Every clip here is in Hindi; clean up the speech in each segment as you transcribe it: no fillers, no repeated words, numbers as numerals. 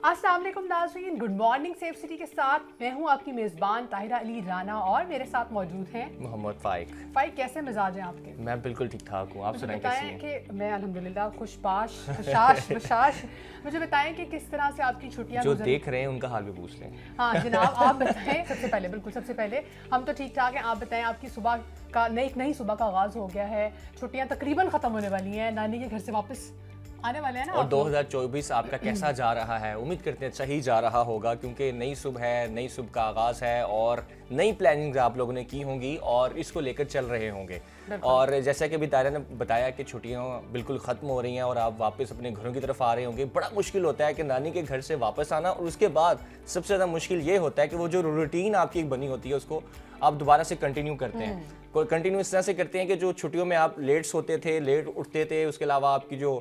अस्सलाम वालेकुम नाज़रीन, गुड मॉर्निंग सेफ सिटी के साथ मैं हूं आपकी मेज़बान ताहिरा अली राना और मेरे साथ मौजूद हैं मोहम्मद फ़ाइक। फ़ाइक, कैसे मिजाज हैं आपके? मैं बिल्कुल ठीक ठाक हूँ, आप सुनाएं कैसी हैं? कि मैं अल्हम्दुलिल्लाह खुशबाश बशाश बशाश। मुझे बताएं कि किस तरह से आपकी छुट्टियां जो देख रहे हैं उनका हाल भी पूछ लें। हाँ जनाब, आप बताएं। सबसे पहले हम तो ठीक ठाक हैं, आप बताएं आपकी सुबह का नई सुबह का आगाज़ हो गया है, छुट्टियाँ तकरीबन ख़त्म होने वाली हैं, नानी के घर से वापस आने वाले हैं ना। और 2024 आपका कैसा जा रहा है? उम्मीद करते हैं सही जा रहा होगा, क्योंकि नई सुबह है, नई सुबह का आगाज़ है और नई प्लानिंग आप लोगों ने की होंगी और इसको लेकर चल रहे होंगे। और जैसा कि अभी तारा ने बताया कि छुट्टियां बिल्कुल ख़त्म हो रही हैं और आप वापस अपने घरों की तरफ आ रहे होंगे। बड़ा मुश्किल होता है कि नानी के घर से वापस आना, और उसके बाद सबसे ज़्यादा मुश्किल ये होता है कि वो जो रूटीन आपकी एक बनी होती है उसको आप दोबारा से कंटिन्यू करते हैं। कोई कंटिन्यू इस तरह से करते हैं कि जो छुट्टियों में आप लेट सोते थे, लेट उठते थे, उसके अलावा आपकी जो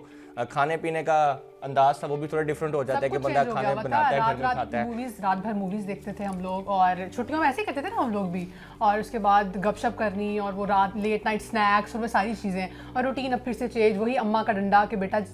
खाने पीने का अंदाज था वो भी थोड़ा डिफरेंट हो जाता है कि बंदा खाने बनाता है, घर में खाता है। रात भर मूवीज देखते थे हम लोग, और छुट्टियों में ऐसे ही करते थे ना हम लोग भी, और उसके बाद गपशप करनी और वो रात लेट नाइट स्नैक्स और वो सारी चीज़ें, और रूटीन अब फिर से चेंज, वही अम्मा का डंडा कि बेटा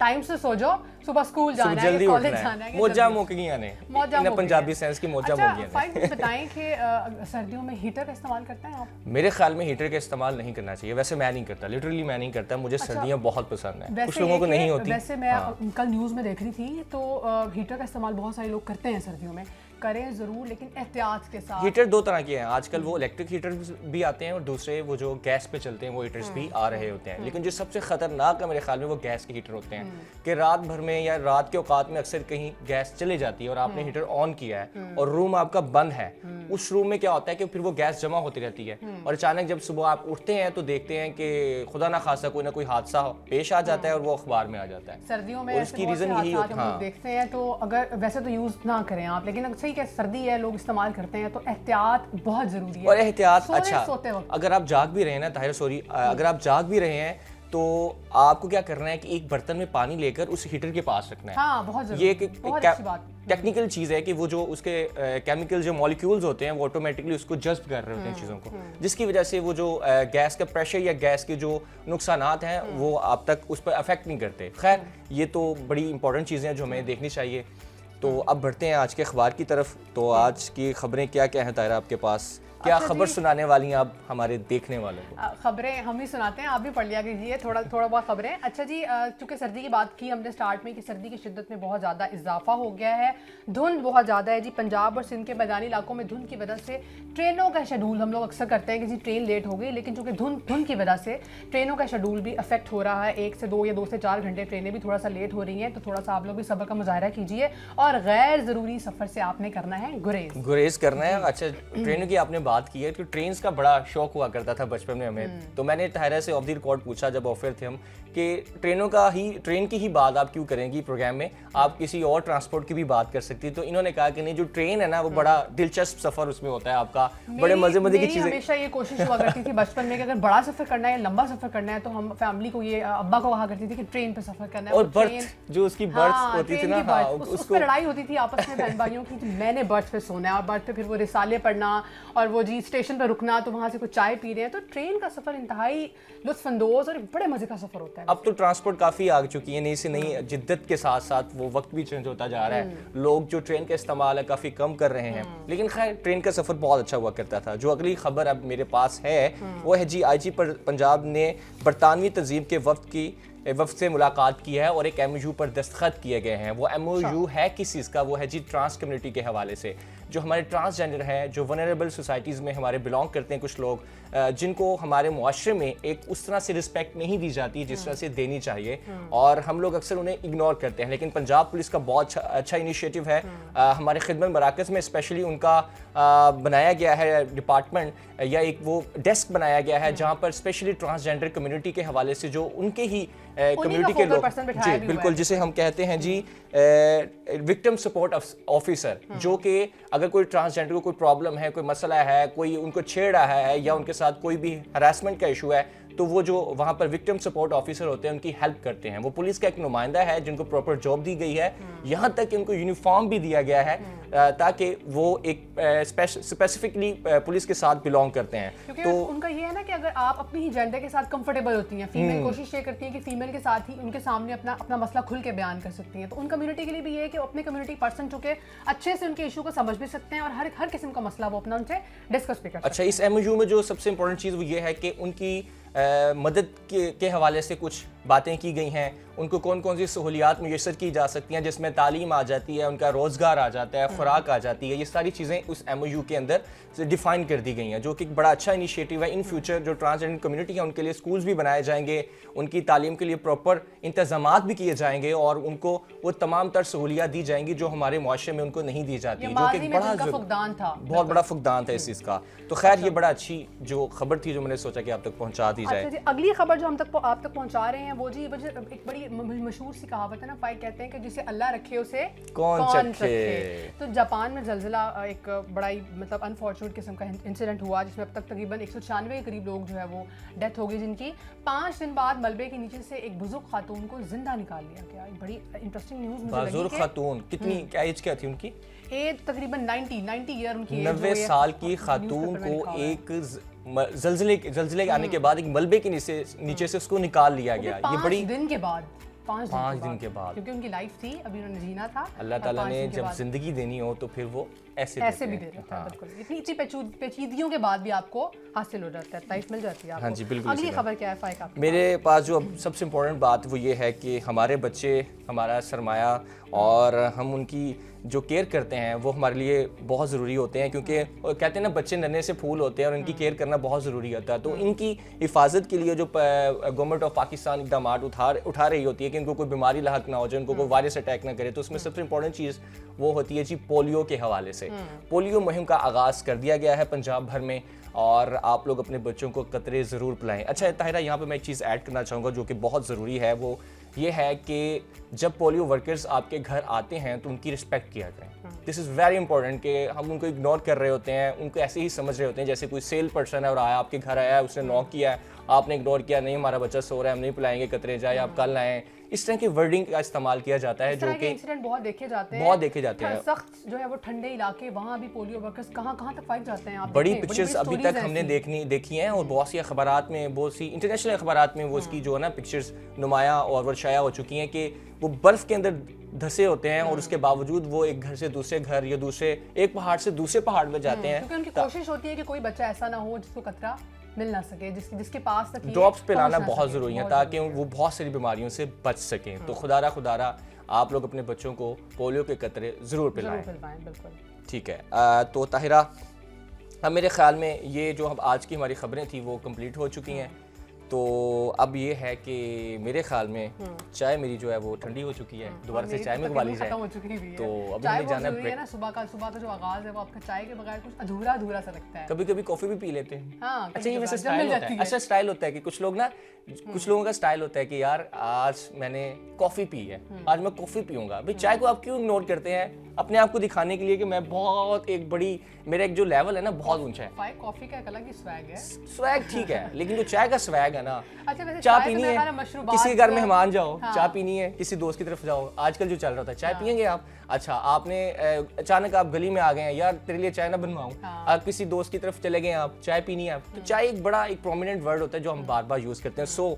टाइम से सो जाओ, सुबह स्कूल जाना है, कॉलेज जाना है, मौजा मुकगियां ने इन पंजाबी सेंस की मौजा मुकगियां ने। फाइक, बताएं कि सर्दियों में हीटर का इस्तेमाल करते हैं आप? मेरे ख्याल में हीटर का इस्तेमाल नहीं करना चाहिए। वैसे मैं नहीं करता, लिटरली मैं नहीं करता। मुझे सर्दियां बहुत पसंद है, कुछ लोगों को नहीं होती। वैसे मैं कल न्यूज़ में देख रही थी तो हीटर का इस्तेमाल बहुत सारे लोग करते हैं सर्दियों में। करें ज़रूर, लेकिन एहतियात के साथ। हीटर दो तरह के हैं आजकल, वो इलेक्ट्रिक हीटर भी आते हैं और दूसरे वो जो गैस पे चलते हैं वो हीटर्स भी आ रहे होते हैं। लेकिन जो सबसे ख़तरनाक है मेरे ख्याल में वो गैस के हीटर होते हैं कि रात भर में या रात के औकात में अक्सर कहीं गैस चली जाती है और आपने हीटर ऑन किया है और रूम आपका बंद है। उस रूम में क्या होता है कि फिर वो गैस जमा होती रहती है और अचानक जब सुबह आप उठते हैं तो देखते हैं कि खुदा ना खासा कोई ना कोई हादसा पेश आ जाता है और वो अखबार में आ जाता है। सर्दियों में उसकी रीज़न यही होता है। देखते हैं तो अगर वैसे तो यूज़ ना करें आप, लेकिन सही क्या सर्दी है इस्तेमाल करते हैं तो एहतियात बहुत जरूरी है। और एहतियात सोते वक्त अगर आप जाग भी रहे हैं ना ताहिर, अगर आप जाग भी रहे हैं तो आपको क्या करना है कि एक बर्तन में पानी लेकर उस हीटर के पास रखना है। हाँ, बहुत जरूरी। ये एक टेक्निकल चीज़ है कि वो जो उसके केमिकल जो मॉलिक्यूल्स होते हैं वो ऑटोमेटिकली उसको जज्ब कर रहे होते हैं चीज़ों को, जिसकी वजह से वो जो गैस का प्रेशर या गैस के जो नुकसानात हैं वो आप तक उस पर अफेक्ट नहीं करते। खैर, ये तो बड़ी इंपॉर्टेंट चीज़ें हैं जो हमें देखनी चाहिए। तो अब बढ़ते हैं आज के अखबार की तरफ। तो आज की खबरें क्या क्या हैं ताहिरा आपके पास? क्या खबर सुनाने वाली हैं आप हमारे देखने वालों को? खबरें हम ही सुनाते हैं, आप भी पढ़ लिया कीजिए थोड़ा बहुत खबरें। अच्छा जी, चूँकि सर्दी की बात की हमने स्टार्ट में कि सर्दी की शिद्दत में बहुत ज़्यादा इजाफा हो गया है, धुंध बहुत ज़्यादा है जी। पंजाब और सिंध के मैदानी इलाकों में धुंध की वजह से ट्रेनों का शेड्यूल, हम लोग अक्सर करते हैं कि जी ट्रेन लेट हो गई, लेकिन चूँकि धुंध की वजह से ट्रेनों का शेड्यूल भी अफेक्ट हो रहा है। 1 से 2 या 2 से 4 घंटे ट्रेनें भी थोड़ा सा लेट हो रही हैं, तो थोड़ा सा आप लोग भी सब्र का मुजाहरा कीजिए और गैर ज़रूरी सफ़र से आपने करना है गुरेज करना है। अच्छा, ट्रेनों की आपने बात की है तो ट्रेन का बड़ा शौक हुआ करता था बचपन में हमें। तो मैंने ताहिरा से ऑफ द रिकॉर्ड पूछा जब ऑफर थे हम कि ट्रेन की ही बात आप क्यों करेंगी प्रोग्राम में, आप किसी और ट्रांसपोर्ट की भी बात कर सकती। तो इन्होंने कहा कि नहीं, जो ट्रेन है ना वो बड़ा दिलचस्प सफर उसमें होता है आपका, बड़े मजे की चीजें। हमेशा ये कोशिश हुआ करती थी बचपन में कि अगर बड़ा सफर करना है, लंबा सफर करना है, तो हम फैमिली को ये अब्बा को कहा करती थी कि ट्रेन पे सफर करना है। और बर्थ जो उसकी बर्थ होती थी ना, उस पर लड़ाई होती थी आपस में बहन भाइयों की, मैंने बर्थ पे सोना है, और बर्थ पे फिर वो रिसाले पढ़ना और वो जी स्टेशन पर रुकना, तो वहाँ से कुछ चाय पी रहे हैं। तो ट्रेन का सफर इंतहाई लुत्फानंदोज और बड़े मजे का सफर होता है। अब तो ट्रांसपोर्ट काफी आ चुकी है, नई से नई जिद्दत के साथ साथ वो वक्त भी चेंज होता जा रहा है। लोग जो ट्रेन का इस्तेमाल है काफी कम कर रहे हैं, लेकिन खैर ट्रेन का सफर बहुत अच्छा हुआ करता था। जो अगली खबर अब मेरे पास है वो है जी, IG पंजाब ने बरतानवी तंजीम के वफ्द से मुलाकात की है और एक MOU पर दस्तखत किए गए हैं। वो MOU है किस चीज़ का? वो है जी ट्रांस कम्युनिटी के हवाले से। जो हमारे ट्रांसजेंडर हैं, जो वनरेबल सोसाइटीज़ में हमारे बिलोंग करते हैं कुछ लोग, जिनको हमारे मुआशरे में एक उस तरह से रिस्पेक्ट नहीं दी जाती जिस तरह से देनी चाहिए, और हम लोग अक्सर उन्हें इग्नोर करते हैं। लेकिन पंजाब पुलिस का बहुत अच्छा इनिशिएटिव है। हमारे खिदमत मराकज़ में स्पेशली उनका बनाया गया है डिपार्टमेंट या एक वो डेस्क बनाया गया है जहाँ पर स्पेशली ट्रांसजेंडर कम्युनिटी के हवाले से जो उनके ही कम्युनिटी के लोग, जी बिल्कुल, जिसे हम कहते हैं जी विक्टिम सपोर्ट ऑफिसर, जो कि अगर कोई ट्रांसजेंडर को कोई प्रॉब्लम है, कोई मसला है, कोई उनको छेड़ रहा है या उनके साथ कोई भी हरासमेंट का इशू है, तो वो जो वहाँ पर विक्टिम सपोर्ट ऑफिसर होते हैं उनकी हेल्प करते हैं। वो पुलिस का एक नुमाइंदा है जिनको प्रॉपर जॉब दी गई है, यहाँ तक कि उनको यूनिफॉर्म भी दिया गया है ताकि वो एक स्पेसिफिकली पुलिस के साथ बिलोंग करते हैं। क्योंकि तो उनका ये है ना कि अगर आप अपनी ही जेंडर के साथ कंफर्टेबल होती हैं, फीमेल कोशिश ये करती है कि फीमेल के साथ ही उनके सामने अपना अपना मसला खुल के बयान कर सकती हैं, तो उन कम्युनिटी के लिए भी ये है कि अपने कम्युनिटी पर्सन चुके अच्छे से उनके इशू को समझ भी सकते हैं और हर किस्म का मसला वो अपना उनसे डिस्कस भी कर सकते हैं। अच्छा, इस MOU में जो सबसे इंपॉर्टेंट चीज़ वो ये है कि उनकी मदद के हवाले से कुछ बातें की गई हैं, उनको कौन कौन सी सहूलियात मुयसर की जा सकती हैं, जिसमें तालीम आ जाती है, उनका रोज़गार आ जाता है, खुराक आ जाती है। ये सारी चीज़ें उस MOU के अंदर डिफ़ाइन कर दी गई हैं, जो कि एक बड़ा अच्छा इनिशिएटिव है। इन फ्यूचर जो ट्रांसजेंडर कम्युनिटी है उनके लिए स्कूल्स भी बनाए जाएंगे, उनकी तालीम के लिए प्रॉपर इंतजामात भी किए जाएंगे और उनको वो तमाम तर सहूलियात दी जाएंगी जो हमारे मुआशरे में उनको नहीं दी जाती, जो कि बड़ा फुकदान था, बहुत बड़ा फुकदान था इस चीज़ का। तो खैर ये बड़ा अच्छी जो खबर थी जो मैंने सोचा कि आप तक पहुँचा दी जाए। अगली खबर जो आप तक पहुँचा रहे हैं वो जी एक बड़ी मशहूर सी कहावत है ना, फाइक कहते हैं कि जिसे अल्लाह रखे उसे कौन चखे। तो जापान में जलजिला एक बड़ा ही मतलब अनफॉर्चुनेट किस्म का इंसिडेंट हुआ जिसमें अब तक तकरीबन 196 के करीब लोग जो है वो डेथ हो गई, जिनकी 5 दिन बाद मलबे के नीचे से एक बुजुर्ग खातून को जिंदा निकाल लिया गया। बड़ी इंटरेस्टिंग न्यूज़ मुझे लगी। बुजुर्ग खातून कितनी क्या एज क्या थी उनकी? एज तकरीबन 90 ईयर उनकी, 90 साल की खातून को एक जलजिले आने के बाद एक मलबे के नीचे से उसको निकाल लिया गया। ये बड़ी 5 दिन के बाद, 5 दिन के बाद, क्योंकि उनकी लाइफ थी, अभी उन्होंने जीना था। अल्लाह ताला ने जब जिंदगी देनी हो तो फिर वो ऐसे भी दे देता है। बिल्कुल, इतनी पेचीदगियों के बाद भी आपको हासिल हो जाता है, लाइफ मिल जाती है आपको। हाँ जी, बिल्कुल। अगली खबर क्या है फाइक आपके? मेरे पास जो सबसे इम्पोर्टेंट बात वो ये है कि हमारे बच्चे हमारा सरमाया और हम उनकी जो केयर करते हैं वो हमारे लिए बहुत ज़रूरी होते हैं, क्योंकि कहते हैं ना बच्चे नन्हे से फूल होते हैं और इनकी केयर करना बहुत ज़रूरी होता है। तो इनकी हिफाजत के लिए जो गवर्नमेंट ऑफ पाकिस्तान इकदाम उठा रही होती है कि इनको कोई बीमारी लाहक ना हो जाए, उनको कोई वायरस अटैक ना करे, तो उसमें सबसे इंपॉर्टेंट चीज़ वो होती है जी पोलियो के हवाले से। पोलियो मुहिम का आगाज़ कर दिया गया है पंजाब भर में और आप लोग अपने बच्चों को कतरे ज़रूर पिलाएं। अच्छा ताहिरा, यहाँ पे मैं एक चीज़ ऐड करना चाहूँगा जो कि बहुत ज़रूरी है, वो ये है कि जब पोलियो वर्कर्स आपके घर आते हैं तो उनकी रिस्पेक्ट किया जाए। दिस इज़ वेरी इंपॉर्टेंट कि हम उनको इग्नोर कर रहे होते हैं, उनको ऐसे ही समझ रहे होते हैं जैसे कोई सेल पर्सन है और आया आपके घर आया है, उसने नॉक किया है, आपने इग्नोर किया, नहीं हमारा बच्चा सो रहा है हम नहीं पिलाएंगे, कतरे जाए आप कल आएँ। इस तरह की वर्डिंग का इस्तेमाल किया जाता है, जो कि इंसिडेंट बहुत देखे जाते हैं। सख्त जो है वो ठंडे इलाके, वहाँ भी पोलियो वर्कर्स कहाँ तक फाइट जाते हैं। बड़ी पिक्चर्स अभी तक हमने देखी हैं और बहुत सी अखबारात में, बहुत सी इंटरनेशनल अखबारात में वो इसकी जो है ना पिक्चर्स नुमाया और वर्शाया हो चुकी हैं कि वो बर्फ़ के अंदर धंसे होते हैं और उसके बावजूद वो एक घर से दूसरे घर या एक पहाड़ से दूसरे पहाड़ में जाते हैं, क्योंकि उनकी कोशिश होती है कि कोई बच्चा ऐसा ना हो जिसको कतरा मिल ना सके, जिसके पास तक ड्रॉप्स पिलाना बहुत ज़रूरी है ताकि वो बहुत सारी बीमारियों से बच सकें। तो खुदारा आप लोग अपने बच्चों को पोलियो के कतरे ज़रूर पिलाएं। बिल्कुल ठीक है। तो ताहिरा, अब मेरे ख्याल में ये जो हम आज की हमारी खबरें थी वो कंप्लीट हो चुकी हैं। तो अब ये है कि मेरे ख्याल में चाय मेरी जो है वो ठंडी हो चुकी है, दोबारा से चाय में उबाली जाए। तो अभी हमें जाना है ना, सुबह का जो आगाज है वो आपका चाय के बगैर कुछ अधूरा सा लगता है। कभी कभी कॉफी भी पी लेते हैं। हाँ, अच्छा, ये वैसे स्टाइल होता है। अच्छा, स्टाइल होता है कि कुछ लोगों का स्टाइल होता है कि यार आज मैंने कॉफी पी है, आज मैं कॉफी पीऊंगा। भाई चाय को आप क्यों इग्नोर करते हैं? अपने आप को दिखाने के लिए कि मैं बहुत मेरा एक जो लेवल है ना बहुत ऊंचा है। कॉफी का एक अलग ही स्वैग है। स्वैग ठीक है, लेकिन जो चाय का स्वैग है ना, अच्छा, चाय पीनी है, किसी घर मेहमान जाओ, चाय पीनी है, किसी दोस्त की तरफ जाओ, आजकल जो चल रहा था चाय पियेंगे आप। अच्छा, आपने अचानक आप गली में आ गए हैं, यार तेरे लिए चाय ना बनवाऊं, आप किसी दोस्त की तरफ चले गए, आप चाय पीनी है। तो चाय एक प्रोमिनेंट वर्ड होता है जो हम बार बार यूज करते हैं। सो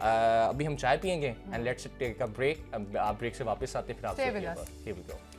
अभी हम चाय पियेंगे and let's take a break. आप ब्रेक से वापस आते फिर आपसे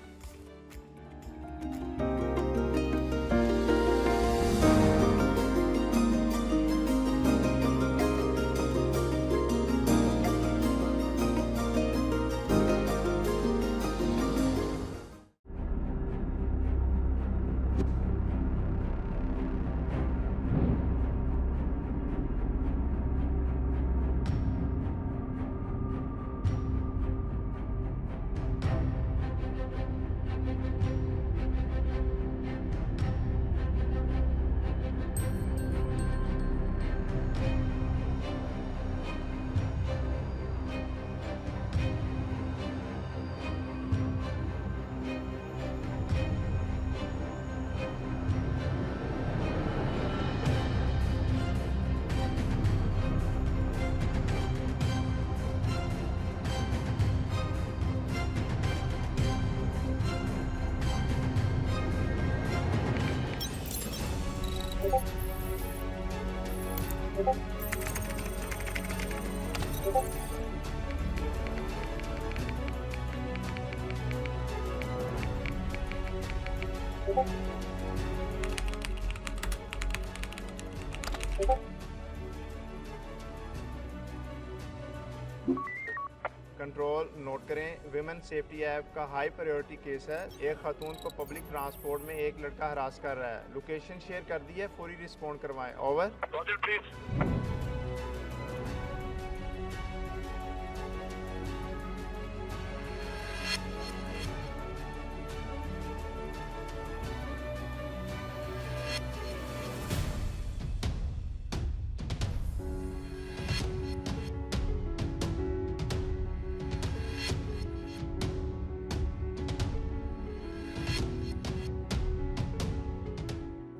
कंट्रोल नोट करें, विमेन सेफ्टी ऐप का हाई प्रायोरिटी केस है। एक खातून को पब्लिक ट्रांसपोर्ट में एक लड़का हरास कर रहा है। लोकेशन शेयर कर दी है, फौरी रिस्पॉन्ड करवाएं। ओवर।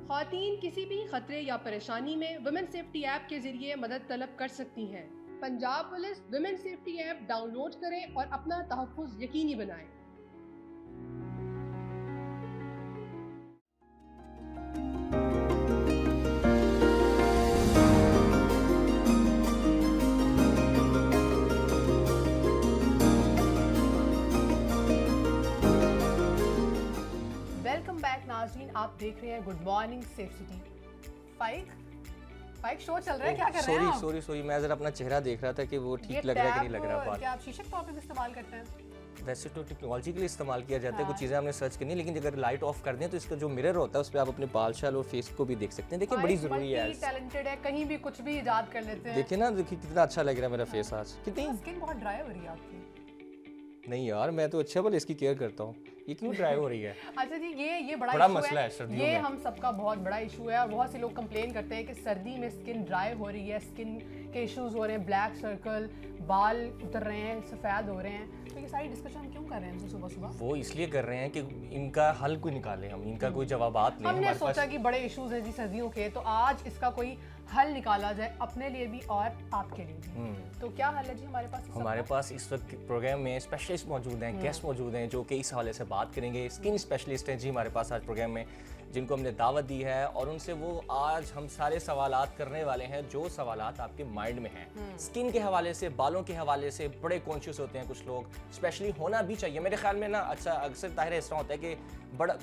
ख़वातीन किसी भी खतरे या परेशानी में वुमेन सेफ्टी ऐप के जरिए मदद तलब कर सकती हैं। Punjab police women safety app download करें और अपना तहफ़्फ़ुज़ यकीनी बनाएं। वेलकम बैक नाज़रीन, आप देख रहे हैं गुड मॉर्निंग सेफ सिटी। फाइक शो चल रहा है, क्या कर रहे हैं आप? सॉरी मैं जरा अपना चेहरा देख रहा था कि वो ये ठीक लग रहा है कि नहीं टैब लग रहा बाल। क्या आप शीशे तौर पे इस्तेमाल करते हैं? वैसे तो टेक्नोलॉजी के लिए इस्तेमाल किया जाता है, हाँ। कुछ चीज़ें हमने सर्च करनी है, लेकिन अगर लाइट ऑफ कर दें तो इसका जो मिरर होता है उस पर आप अपने बाल शाल और फेस को भी देख सकते हैं। देखिए बड़ी ज़रूरी है। टैलेंटेड है, कहीं भी कुछ भी इजाद कर लेते हैं। देखिए ना, देखिए कितना अच्छा लग रहा है मेरा फेस आज। कितनी स्किन बहुत ड्राई हो रही है आपकी। नहीं यार, मैं तो अच्छा भले इसकी केयर करता हूँ, ये क्यों ड्राई हो रही है? अच्छा जी, ये बड़ा बड़ा इशू मसला है सर्दियों ये में। हम सबका बहुत बड़ा इशू है और बहुत से लोग कंप्लेन करते हैं कि सर्दी में स्किन ड्राई हो रही है, स्किन के इश्यूज हो रहे हैं, ब्लैक सर्कल, बाल उतर रहे हैं, सफ़ेद हो रहे हैं। तो ये सारी डिस्कशन हम क्यों कर रहे हैं सुबह सुबह? वो इसलिए कर रहे हैं कि इनका हल कोई निकालें, हम इनका कोई जवाबात लें। हमने हमारे सोचा पास कि बड़े इश्यूज हैं जी सर्दियों के, तो आज इसका कोई हल निकाला जाए अपने लिए भी और आपके लिए भी। तो क्या हल है जी हमारे पास? हमारे पास इस वक्त प्रोग्राम में स्पेशलिस्ट मौजूद हैं, गेस्ट मौजूद हैं जो कि इस हवाले से बात करेंगे। स्किन स्पेशलिस्ट हैं जी हमारे पास आज प्रोग्राम में, जिनको हमने दावत दी है और उनसे वो आज हम सारे सवालात करने वाले हैं जो सवालात आपके माइंड में हैं। स्किन के हवाले से, बालों के हवाले से बड़े कॉन्शियस होते हैं कुछ लोग, स्पेशली होना भी चाहिए मेरे ख्याल में ना। अच्छा, अक्सर ताहिर इस तरह होता है कि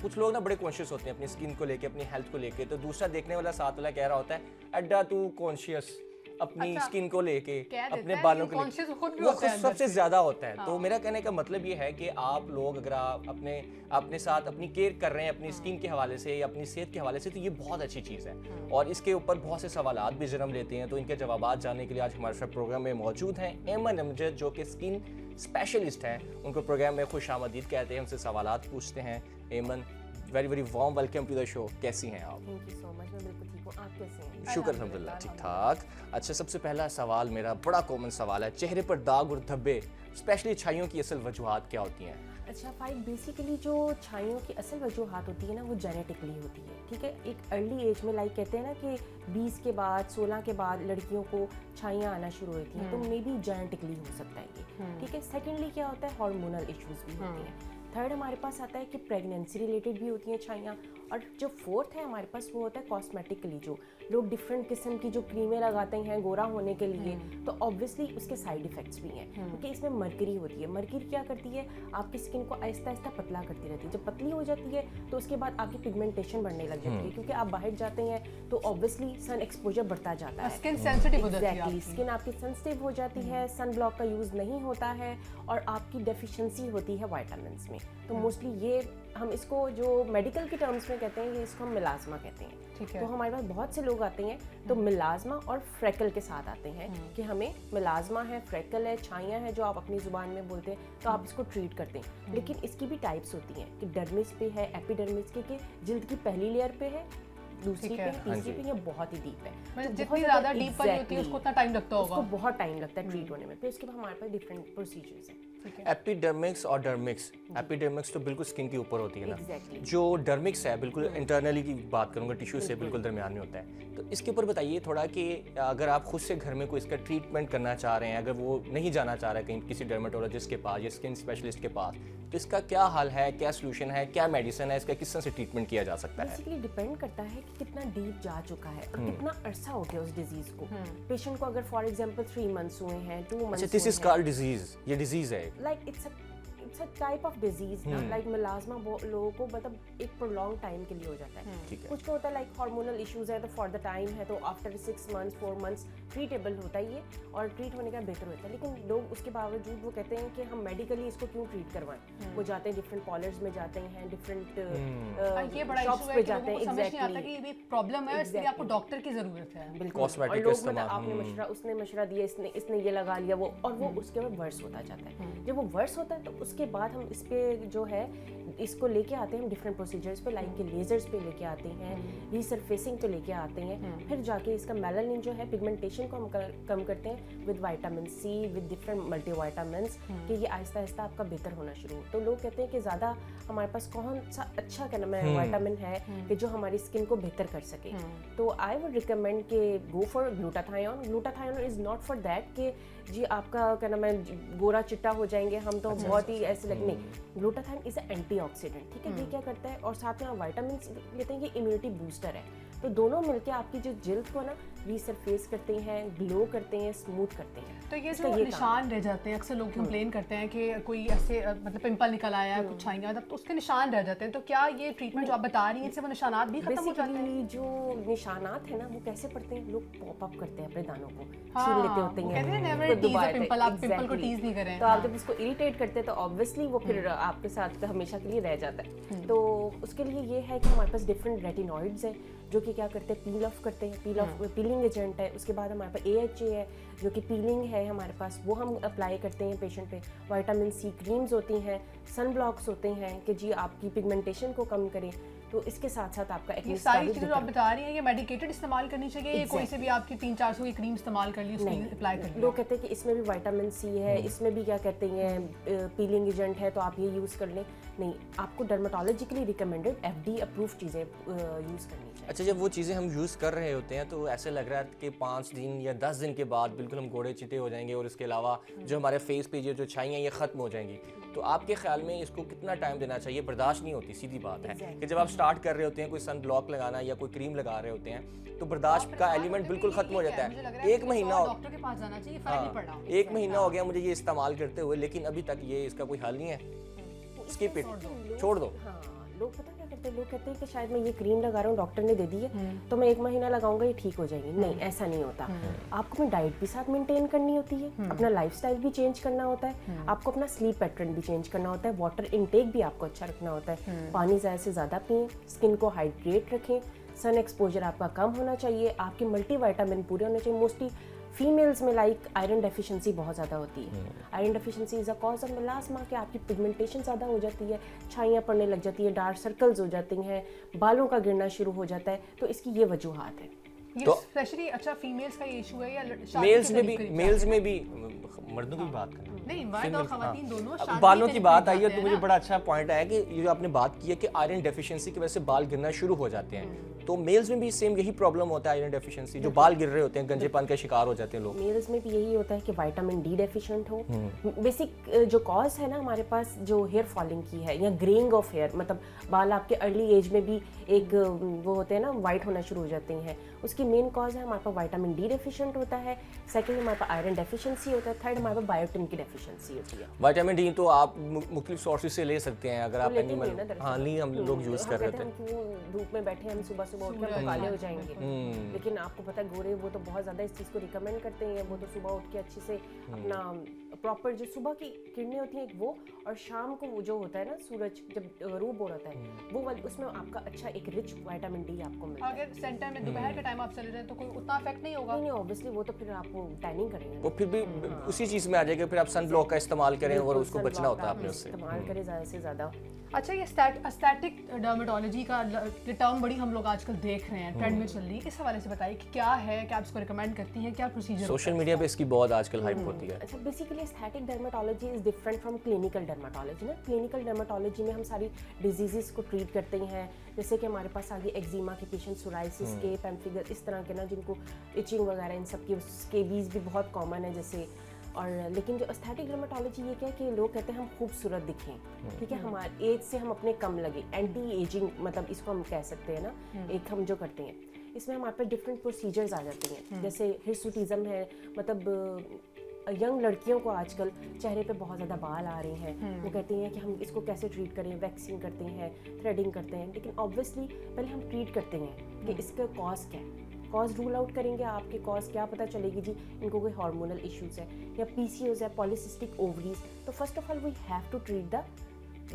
कुछ लोग ना बड़े कॉन्शियस होते हैं अपनी स्किन को लेके, अपनी हेल्थ को लेके, तो दूसरा देखने वाला साथ वाला कह रहा होता है अड्डा तू कॉन्शियस अपनी स्किन को लेके, अपने बालों को लेके, वो खुद सबसे ज्यादा होता है। तो मेरा कहने का मतलब ये है कि आप लोग अगर आप अपने साथ अपनी केयर कर रहे हैं अपनी स्किन के हवाले से या अपनी सेहत के हवाले से, तो ये बहुत अच्छी चीज़ है और इसके ऊपर बहुत से सवालात भी जन्म लेते हैं। तो इनके जवाबात जानने के लिए आज हमारे साथ प्रोग्राम में मौजूद हैं एमन अमजद, जो कि स्किन स्पेशलिस्ट हैं। उनको प्रोग्राम में खुश आमदीद कहते हैं, उनसे सवालात पूछते हैं। Eman, very very warm welcome to the show. कैसी हैं आप? थैंक यू सो मच, मैं बिल्कुल ठीक हूँ। आप कैसे हैं? शुक्र अल्हम्दुलिल्लाह, ठीक ठाक। अच्छा, सबसे पहला सवाल मेरा बड़ा कॉमन सवाल है, चेहरे पर दाग और धब्बे स्पेशली छाइयों की असल वजूहात क्या होती हैं? अच्छा फाइव, बेसिकली जो छाइयों की असल वजूहात होती है ना, वो जेनेटिकली होती है। ठीक है, एक अर्ली एज में लाइक कहते हैं ना कि 20 के बाद 16 के बाद लड़कियों को छाइयाँ आना शुरू होती हैं, तो मे बी जेनेटिकली हो सकता है ये। ठीक है, सेकेंडली क्या होता है, हार्मोनल इश्यूज भी होते हैं। थर्ड हमारे पास आता है कि प्रेगनेंसी रिलेटेड भी होती हैं छाइयाँ। और जो फोर्थ है हमारे पास वो होता है कॉस्मेटिकली, जो लोग डिफरेंट किस्म की जो क्रीमें लगाते हैं गोरा होने के लिए, तो ऑब्वियसली उसके साइड इफेक्ट्स भी हैं क्योंकि इसमें मरकरी होती है। मरकरी क्या करती है, आपकी स्किन को आहिस्ता आहिस्ता पतला करती रहती है। जब पतली हो जाती है तो उसके बाद आपकी पिगमेंटेशन बढ़ने लग जाती है, क्योंकि आप बाहर जाते हैं तो ऑब्वियसली सन एक्सपोजर बढ़ता जाता है। स्किन सेंसिटिव हो जाती है एग्जैक्टली, स्किन आपकी सेंसिटिव हो जाती है, सन ब्लॉक का यूज़ नहीं होता है और आपकी डेफिशिएंसी होती है विटामिन्स में। तो मोस्टली ये हम इसको जो मेडिकल के टर्म्स में कहते हैं, ये इसको हम मिलाजमा कहते हैं। ठीक है। तो हमारे पास बहुत से लोग आते हैं तो मिलाजमा और फ्रेकल के साथ आते हैं कि हमें मिलाजमा है, फ्रेकल है, छाइयाँ हैं जो आप अपनी ज़ुबान में बोलते हैं, तो आप इसको ट्रीट करते हैं। लेकिन इसकी भी टाइप्स होती हैं कि डर्मिस पे है, एपिडर्मिस के जिल्द की पहली लेयर पे है, दूसरी पे, तीसरी पे, ये बहुत ही डीप है। मतलब जितनी ज़्यादा डीप वाली होती है उसको उतना टाइम लगता होगा। उसको बहुत टाइम लगता है ट्रीट होने में। फिर उसके बाद हमारे पास डिफरेंट प्रोसीजर्स हैं। एपिडर्मिक्स और डर्मिक्स, एपिडर्मिक्स तो बिल्कुल स्किन के ऊपर होती है ना, Exactly. जो डर्मिक्स है बिल्कुल इंटरनली की बात करूंगा, टिश्यू से बिल्कुल दरमियान में होता है। तो इसके ऊपर बताइए थोड़ा कि अगर आप खुद से घर में कोई इसका ट्रीटमेंट करना चाह रहे हैं, अगर वो नहीं जाना चाह रहा है कहीं किसी डर्मेटोलॉजिस्ट के पास या स्किन स्पेशलिस्ट के पास, तो इसका क्या हल है, क्या सोल्यूशन है, क्या मेडिसिन है, इसका किस तरह से ट्रीटमेंट किया जा सकता है? बेसिकली डिपेंड करता है कि कितना डीप जा चुका है और कितना अरसा हो गया उस डिजीज को। पेशेंट को अगर फॉर एग्जांपल 3 मंथ्स हुए हैं, 2 अच्छा, months this is called disease, ये डिजीज है? Like it's a type of disease ना, लाइक मेलास्मा लोगों को मतलब एक प्रोलॉन्ग टाइम के लिए हो जाता है। ठीक है। कुछ को होता है लाइक हार्मोनल इश्यूज है तो फॉर द टाइम है, तो आफ्टर 6 मंथ्स 4 मंथ्स ट्रीटेबल होता है ये, और ट्रीट होने का बेहतर होता है। लेकिन लोग उसके बावजूद वो कहते हैं कि हम मेडिकली इसको क्यों ट्रीट करवाएं। वो जाते हैं डिफरेंट पार्लर्स में जाते हैं, डिफरेंट ये बड़ा शॉप्स इशू है पे कि जाते लोगों हैं। को समझ नहीं आता एग्जैक्टली कि ये प्रॉब्लम है, इसलिए आपको डॉक्टर की जरूरत है। बिल्कुल। Cosmetic और का लोग इस्तेमाल, मतलब आपने मशवरा, उसने मशवरा दिया, इसने ये लगा लिया वो, और वो उसके बाद वर्स होता जाता है। जब वो वर्स होता है तो उसके बाद हम इस पे जो है इसको लेके आते हैं, हम डिफरेंट प्रोसीजर्स पे लाइक के लेजर्स पे लेके आते हैं, रीसरफेसिंग पे लेके आते हैं, फिर जाके इसका मेलानिन जो है पिगमेंटेशन को हम कम करते हैं with vitamin C, with different multivitamins, कि ये आहिस्ता आहिस्ता आपका बेहतर होना शुरू हो। तो लोग कहते हैं कि ज़्यादा हमारे पास कौन सा अच्छा क्या नाम है विटामिन है कि जो हमारी स्किन को बेहतर कर सके। तो आई वुड रिकमेंड कि go for glutathione. Glutathione is not for that कि जी आपका क्या नाम है गोरा चिट्टा हो जाएंगे हम, तो बहुत ही ऐसे लगने। ग्लूटाथायोन इज अ एंटीऑक्सीडेंट, ठीक है। ये क्या करता है, और साथ में आप विटामिन लेते हैं, ये इम्यूनिटी बूस्टर है। तो दोनों मिलके आपकी जो जिल्द को ना रीसरफेस करते हैं, ग्लो करते हैं, स्मूथ करते हैं। तो ये इसका जो ये निशान रह जाते हैं, अक्सर लोग कंप्लेन करते हैं कि कोई ऐसे मतलब पिंपल निकल आया है, कुछ छाइयाँ, तो उसके निशान रह जाते हैं। तो क्या ये ट्रीटमेंट जो आप बता रही हैं इससे वो निशानात भी खत्म हो जाते हैं? बेसिकली जो निशानात है ना वो कैसे पड़ते हैं, लोग पॉप अप करते हैं अपने दानों को, हाँ, छीन लेते होते वो हैं, कहते हैं never उसको tease a दबाते हैं। pimple, आप पिंपल को Exactly. टीज नहीं करें। तो आप जब इसको इरिटेट करते हैं तो ऑब्वियसली वो फिर आपके साथ हमेशा के लिए रह जाता है। तो उसके लिए ये है कि हमारे पास डिफरेंट रेटिनॉइड्स हैं जो कि क्या करते हैं, पील ऑफ करते हैं, पील ऑफ पीलिंग एजेंट है। उसके बाद हमारे पास AHA है जो कि पीलिंग है हमारे पास, वो हम अप्लाई करते हैं पेशेंट पे। विटामिन सी क्रीम्स होती हैं, सन ब्लॉक्स होते हैं कि जी आपकी पिगमेंटेशन को कम करें। तो इसके साथ साथ आपका ये एक्ने सारी चीजें जो आप बता रही हैं ये मेडिकेटेड इस्तेमाल करनी चाहिए, ये कोई से भी आपकी 300-400 की क्रीम इस्तेमाल कर ली, उसको अप्लाई कर लिया? लोग कहते हैं कि इसमें भी विटामिन सी है, इसमें भी क्या कहते हैं पीलिंग एजेंट है, तो आप ये यूज़ कर लें। नहीं, आपको डर्मेटोलॉजिकली रिकमेंडेड FD अप्रूव्ड चीज़ें यूज़ करनी चाहिए। अच्छा, जब वो चीज़ें हम यूज़ कर रहे होते हैं तो ऐसे लग रहा है कि 5 दिन या 10 दिन के बाद बिल्कुल हम गोरे चिट्टे हो जाएंगे, और इसके अलावा जो हमारे फेस पे जो छाइयाँ ये ख़त्म हो जाएंगी। तो आपके ख्याल में इसको कितना टाइम देना चाहिए? बर्दाश्त नहीं होती, सीधी बात है कि जब आप स्टार्ट कर रहे होते हैं कोई सन ब्लॉक लगाना या कोई क्रीम लगा रहे होते हैं तो बर्दाश्त का एलिमेंट बिल्कुल ख़त्म हो जाता है। एक महीना डॉक्टर के पास जाना चाहिए, फर्क नहीं पड़ा। एक महीना हो गया मुझे ये इस्तेमाल करते हुए, लेकिन अभी तक ये इसका कोई हल नहीं है। स्किप इट, छोड़ दो। हाँ, लोग पता क्या करते हैं, लोग कहते हैं कि शायद मैं ये क्रीम लगा रहा हूँ, डॉक्टर ने दे दी है तो मैं 1 महीना लगाऊंगा ये ठीक हो जाएगी। नहीं, ऐसा नहीं होता। आपको अपनी डाइट भी साथ मेंटेन करनी होती है, अपना लाइफस्टाइल भी चेंज करना होता है, आपको अपना स्लीप पैटर्न भी चेंज करना होता है, वाटर इनटेक भी आपको अच्छा रखना होता है, पानी ज़्यादा से ज़्यादा पिएं, स्किन को हाइड्रेट रखें, सन एक्सपोजर आपका कम होना चाहिए, आपके मल्टीविटामिन पूरे होने चाहिए। मोस्टली फीमेल्स में लाइक आयरन डेफिशिएंसी बहुत ज़्यादा होती है। Iron deficiency is a cause of melasma, कि आपकी पिगमेंटेशन ज़्यादा हो जाती है, छाइयाँ पड़ने लग जाती है, डार्क सर्कल्स हो जाती हैं, बालों का गिरना शुरू हो जाता है। तो इसकी ये वजूहात है। ये स्पेशली अच्छा फीमेल्स का ये इशू है या शादी मेल्स के में भी, करीब-करीब मेल्स में भी, मर्दों की भी बात करें, नहीं, मर्द और खवातीन दोनों अब शादी बालों के की करीब बात आई है जाते तो हैं मुझे ना। बड़ा अच्छा पॉइंट आया कि ये जो आपने बात की है कि आयरन डेफिशिएंसी की वजह से बाल गिरना शुरू हो जाते हैं। तो मेल्स में भी सेम यही प्रॉब्लम होता है, आयरन डेफिशिएंसी, जो बाल गिर रहे होते हैं, गंजेपन का शिकार हो जाते हैं लोग। मेल्स में भी यही होता है कि विटामिन डी डेफिशिएंट हो। बेसिक जो कॉज है ना हमारे पास जो हेयर फॉलिंग की है या ग्रेइंग ऑफ हेयर, मतलब बाल आपके अर्ली एज में भी एक वो होते हैं ना वाइट होना शुरू हो जाते हैं, उसकी मेन कॉज है हमारे पास विटामिन डी डेफिशिएंट होता है, सेकंड हमारे पास आयरन डेफिशिएंसी होता है, थर्ड हमारे पास बायोटिन की डेफिशिएंसी होती है। विटामिन डी तो आप मुख्तलिफ सोर्सेज से ले सकते हैं अगर आप लेते ही एनिमल, नहीं ना दरअसल। हाँ नहीं, हम लोग यूज़ कर रहे कहते थे। हैं हम क्यों धूप में बैठे, हम सुबह सुबह उठकर हम काले हो जाएंगे। लेकिन आपको पता है गोरे वो तो बहुत ज़्यादा इस चीज़ को रिकमेंड करते हैं, वो तो सुबह उठ के अच्छे से अपना प्रॉपर जो सुबह की किरणें होती हैं एक वो, और शाम को वो जो होता है ना सूरज जब ग़रूब हो रहा है वो वाली, उसमें आपका अच्छा एक रिच विटामिन डी आपको मिलता है। अगर सेंटर में दोपहर के टाइम आप चले जाएं तो कोई उतना इफेक्ट नहीं होगा? नहीं, ऑब्वियसली वो तो फिर आपको टैनिंग करेंगे वो फिर भी उसी चीज़ में आ जाएगा, फिर आप सन ब्लॉक का इस्तेमाल करें और उसको बचना होता है आपने उससे। इस्तेमाल करें ज़्यादा से ज़्यादा। अच्छा, ये एस्थेटिक डर्मेटोलॉजी का ये टर्म बड़ी हम लोग आजकल देख रहे हैं, ट्रेंड में चल रही है, इस हवाले से बताइए कि क्या है, क्या आप इसको रिकमेंड करती हैं, क्या प्रोसीजर? सोशल मीडिया पे इसकी बहुत आजकल हाइप होती है। अच्छा, basically basically aesthetic dermatology is different from clinical dermatology ना। क्लिनिकल डर्माटोलॉजी में हम सारी डिजीज़ को ट्रीट करते हैं, जैसे कि हमारे पास आगे एक्जिमा के पेशेंट, सोराइसिस के, पेम्फिगर, इस तरह के ना, जिनको इचिंग वगैरह इन सब की, स्केबीज भी बहुत कॉमन है जैसे। और लेकिन जो एस्थेटिक डर्माटोलॉजी ये क्या है कि लोग कहते हैं हम खूबसूरत दिखें, ठीक है, हमारे एज से हम अपने कम लगे, एंटी एजिंग मतलब इसको हम कह सकते हैं ना। एक हम जो करते हैं इसमें हमारे पास डिफरेंट प्रोसीजर्स आ जाते हैं, जैसे हिर्सुटिज्म है, मतलब यंग लड़कियों को आजकल चेहरे पे बहुत ज़्यादा बाल आ रहे हैं, वो कहती हैं कि हम इसको कैसे ट्रीट करें, वैक्सिंग करते हैं, थ्रेडिंग करते हैं, लेकिन ऑब्वियसली पहले हम ट्रीट करते हैं कि इसका कॉज क्या है। कॉज रूल आउट करेंगे, आपके कॉज क्या पता चलेगी जी, इनको कोई हार्मोनल इश्यूज है या पीसीओज है, पॉलीसिस्टिक ओवरीज, तो first of all we have to treat the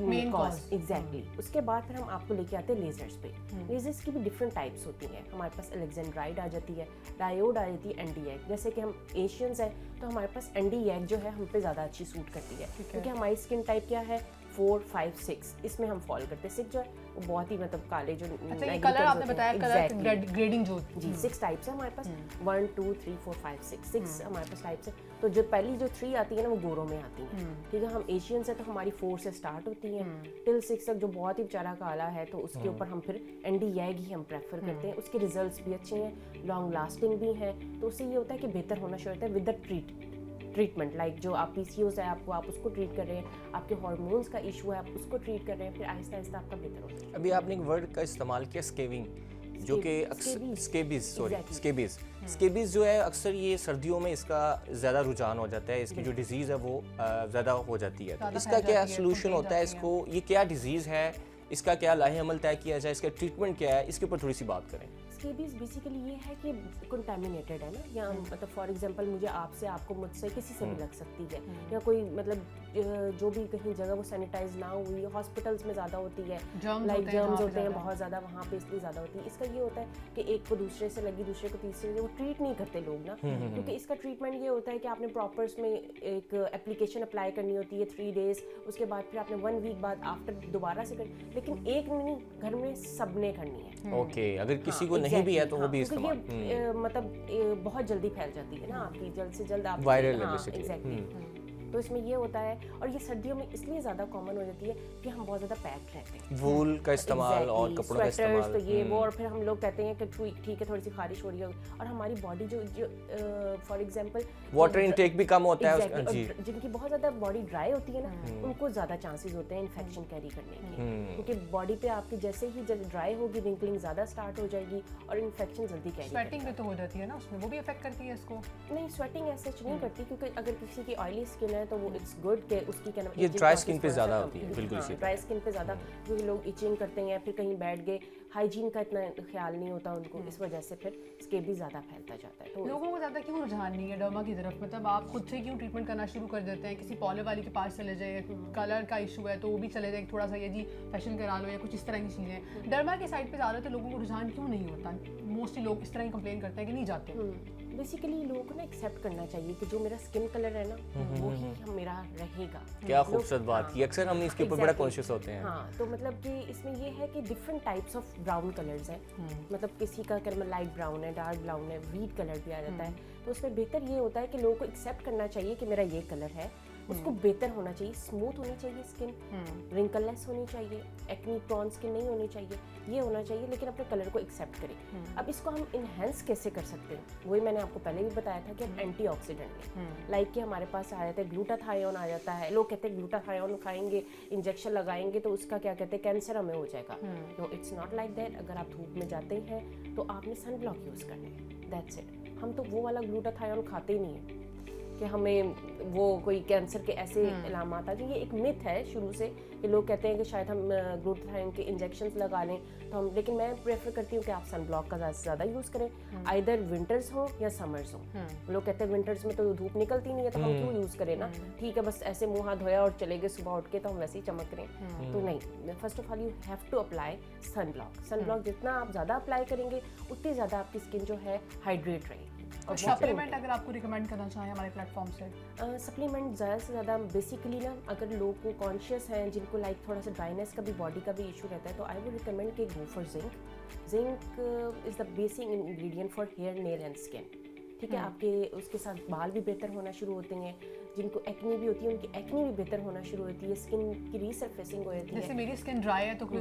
main cause exactly. उसके बाद फिर हम आपको लेके आते हैं लेजर्स पे। लेजर्स की भी डिफरेंट टाइप्स होती हैं, हमारे पास अलेक्जेंड्राइड आ जाती है, डायोड आ जाती है, एनडीएक। जैसे कि हम एशियंस हैं तो हमारे पास एनडीएक जो है हम पे ज़्यादा अच्छी सूट करती है, क्योंकि हमारी स्किन टाइप क्या है 4, 5, 6, इसमें हम फॉलो करते हैं। 6 जो है वो बहुत ही मतलब काले जो अच्छा, ये कलर आपने बताया, कलर ग्रेडिंग जो जी 6 टाइप्स है हमारे पास, 1, 2, 3, 4, 5, 6 हमारे पास टाइप्स है। तो जो पहली जो 3 आती है ना वो गोरों में आती है, ठीक है। हम एशियंस है तो हमारी 4 से स्टार्ट होती है टिल 6 तक, जो बहुत ही बेचारा काला है तो उसके ऊपर हम फिर एनडीएग ही हम प्रेफर करते हैं। उसके रिजल्ट्स भी अच्छे हैं, लॉन्ग लास्टिंग भी हैं, तो उससे ये होता है कि बेहतर होना शुरू होता है विद द ट्रीटमेंट। लाइक जो आप पीसीओस है आपको, आप उसको ट्रीट कर रहे हैं, आपके हार्मोन्स का इशू है आप उसको ट्रीट कर रहे हैं, फिर आहिस्ता आहिस्ता आपका बेहतर होता है। अभी आपने एक वर्ड का इस्तेमाल किया, स्केविंग, जो कि स्केबीज जो है अक्सर ये सर्दियों में इसका ज़्यादा रुझान हो जाता है, इसकी जो डिजीज़ है वो ज़्यादा हो जाती है। तो इसका क्या सोल्यूशन होता है, इसको ये क्या डिजीज़ है, इसका क्या लाहेअमल तय किया जाए, इसका ट्रीटमेंट क्या है, इसके ऊपर थोड़ी सी बात करें। स्केबीज बेसिकली ये है कि कंटामिनेटेड है ना, या मतलब फॉर एग्जांपल मुझे आपसे, आपको मुझसे, किसी से भी लग सकती है, या कोई मतलब जो भी कहीं जगह वो सैनिटाइज ना हुई, हॉस्पिटल्स में ज़्यादा होती है, लाइक जर्म्स होते हैं बहुत ज़्यादा वहाँ पे, इसलिए ज़्यादा होती है। इसका ये होता है कि एक को दूसरे से लगी, दूसरे को तीसरे से, वो ट्रीट नहीं करते लोग ना, क्योंकि इसका ट्रीटमेंट ये होता है कि आपने प्रॉपर उसमें एक एप्लीकेशन अप्लाई करनी होती है 3 डेज, उसके बाद फिर आपने 1 वीक बाद आफ्टर दोबारा से कर, लेकिन एक नहीं, घर में सबने करनी है। ओके, अगर किसी को नहीं भी है तो वो भी इस्तेमाल, मतलब बहुत जल्दी फैल जाती है ना आपकी, जल्द से जल्द आप वायरल है बेसिकली। एग्जैक्टली। तो इसमें ये होता है, और ये सर्दियों में इसलिए ज़्यादा कॉमन हो जाती है कि हम बहुत ज़्यादा पैक रहते हैं, वूल का इस्तेमाल और कपड़ों का इस्तेमाल, तो ये वो, और फिर हम लोग कहते हैं कि ठीक है थोड़ी सी खारिश हो रही है, और हमारी बॉडी जो फॉर एग्जांपल वाटर इनटेक भी कम होता है exactly, जी। जिनकी बहुत ज़्यादा बॉडी ड्राई होती है ना, उनको ज़्यादा चांसेस होते हैं इन्फेक्शन कैरी करने के, क्योंकि बॉडी पे आपकी जैसे ही जब ड्राई होगी रिंकलिंग ज़्यादा स्टार्ट हो जाएगी और इन्फेक्शन जल्दी कैरी। स्वेटिंग भी तो हो जाती है ना उसमें, वो भी इफेक्ट करती है इसको? नहीं, स्वेटिंग ऐसे नहीं करती, क्योंकि अगर किसी की ऑयली स्किन है तो वो इट्स गुड के उसकी क्या ये ड्राई स्किन पे ज़्यादा होती है, बिल्कुल सही। ड्राई स्किन पे ज़्यादा, क्योंकि लोग इचिंग करते हैं, फिर कहीं बैठ गए, हाइजीन का इतना ख्याल नहीं होता उनको, इस वजह से फिर स्केबीज ज़्यादा फैलता जाता है। तो लोगों को ज़्यादा क्यों रुझान नहीं है डर्मा की तरफ, मतलब आप खुद से क्यों ट्रीटमेंट करना शुरू कर देते हैं? किसी पॉलर वाली के पास चले जाए, कलर का इशू है तो वो भी चले जाए, थोड़ा सा ये जी फैशन करा लो या कुछ इस तरह की चीज़ें। डर्मा की साइड पे ज़्यादातर लोगों को रुझान क्यों नहीं होता? मोस्टली लोग इस तरह ही कंप्लेन करते हैं कि नहीं जाते। बेसिकली लोगों को ना एक्सेप्ट करना चाहिए कि जो मेरा स्किन कलर है ना वो ही मेरा रहेगा। क्या खूबसूरत बात की, अक्सर हम इसके ऊपर बड़ा कॉन्शियस होते हैं। हाँ, तो मतलब कि इसमें ये है कि different types of brown colours हैं, मतलब किसी का कलर लाइट ब्राउन है, डार्क ब्राउन है, वीट कलर भी आ जाता है, तो उसमें बेहतर ये होता है कि लोगों को एक्सेप्ट करना चाहिए कि मेरा ये कलर है, उसको बेहतर होना चाहिए, स्मूथ होनी चाहिए स्किन, रिंकललेस होनी चाहिए, एक्नी प्रोन स्किन नहीं होनी चाहिए, ये होना चाहिए, लेकिन अपने कलर को एक्सेप्ट करें। अब इसको हम इन्हेंस कैसे कर सकते हैं, वही मैंने आपको पहले भी बताया था कि हम एंटीऑक्सीडेंट में, लाइक कि हमारे पास आ जाता है ग्लूटाथायोन आ जाता है, लोग कहते हैं ग्लूटाथायोन खाएंगे, इंजेक्शन लगाएंगे तो उसका क्या कहते हैं कैंसर हमें हो जाएगा। No, it's not like that. अगर आप धूप में जाते हैं तो आपने सन ब्लॉक यूज़ करना है, दैट्स इट। हम तो वो वाला ग्लूटाथायोन खाते ही नहीं है कि हमें वो कोई कैंसर के ऐसे इलामात आ जाए। ये एक मिथ है शुरू से कि लोग कहते हैं कि शायद हम ग्लूटाथायोन के इंजेक्शंस लगा लें तो हम, लेकिन मैं प्रेफर करती हूँ कि आप सन ब्लॉक का ज़्यादा से ज़्यादा यूज़ करें, आइदर विंटर्स हो या समर्स हो। लोग कहते हैं विंटर्स में तो धूप निकलती नहीं है तो हम क्यों यूज़ करें ना, ठीक है बस ऐसे मुँह हाथ धोया और चले गए सुबह उठ के तो हम वैसे ही चमक रहे हैं, तो नहीं। First of all you have to apply sun block. Sun block जितना आप ज़्यादा अप्लाई करेंगे उतनी ज़्यादा आपकी स्किन जो है हाइड्रेट रहेगी। और सप्लीमेंट अगर आपको रिकमेंड करना चाहें हमारे प्लेटफॉर्म से? सप्लीमेंट ज़्यादा से ज़्यादा बेसिकली ना, अगर लोग को कॉन्शियस हैं, जिनको लाइक थोड़ा सा ड्राइनेस का भी, बॉडी का भी इशू रहता है, तो आई वुड रिकमेंड कि go for zinc. Zinc is the basic ingredient for hair, nail and skin. ठीक है, आपके उसके साथ बाल भी बेहतर होना शुरू होते हैं, जिनको एक्ने भी होती है उनकी एक्ने भी बेहतर होना शुरू होती है, स्किन की रीसरफेसिंग हो जाती जैसे है। मेरी स्किन ड्राई है तो कोई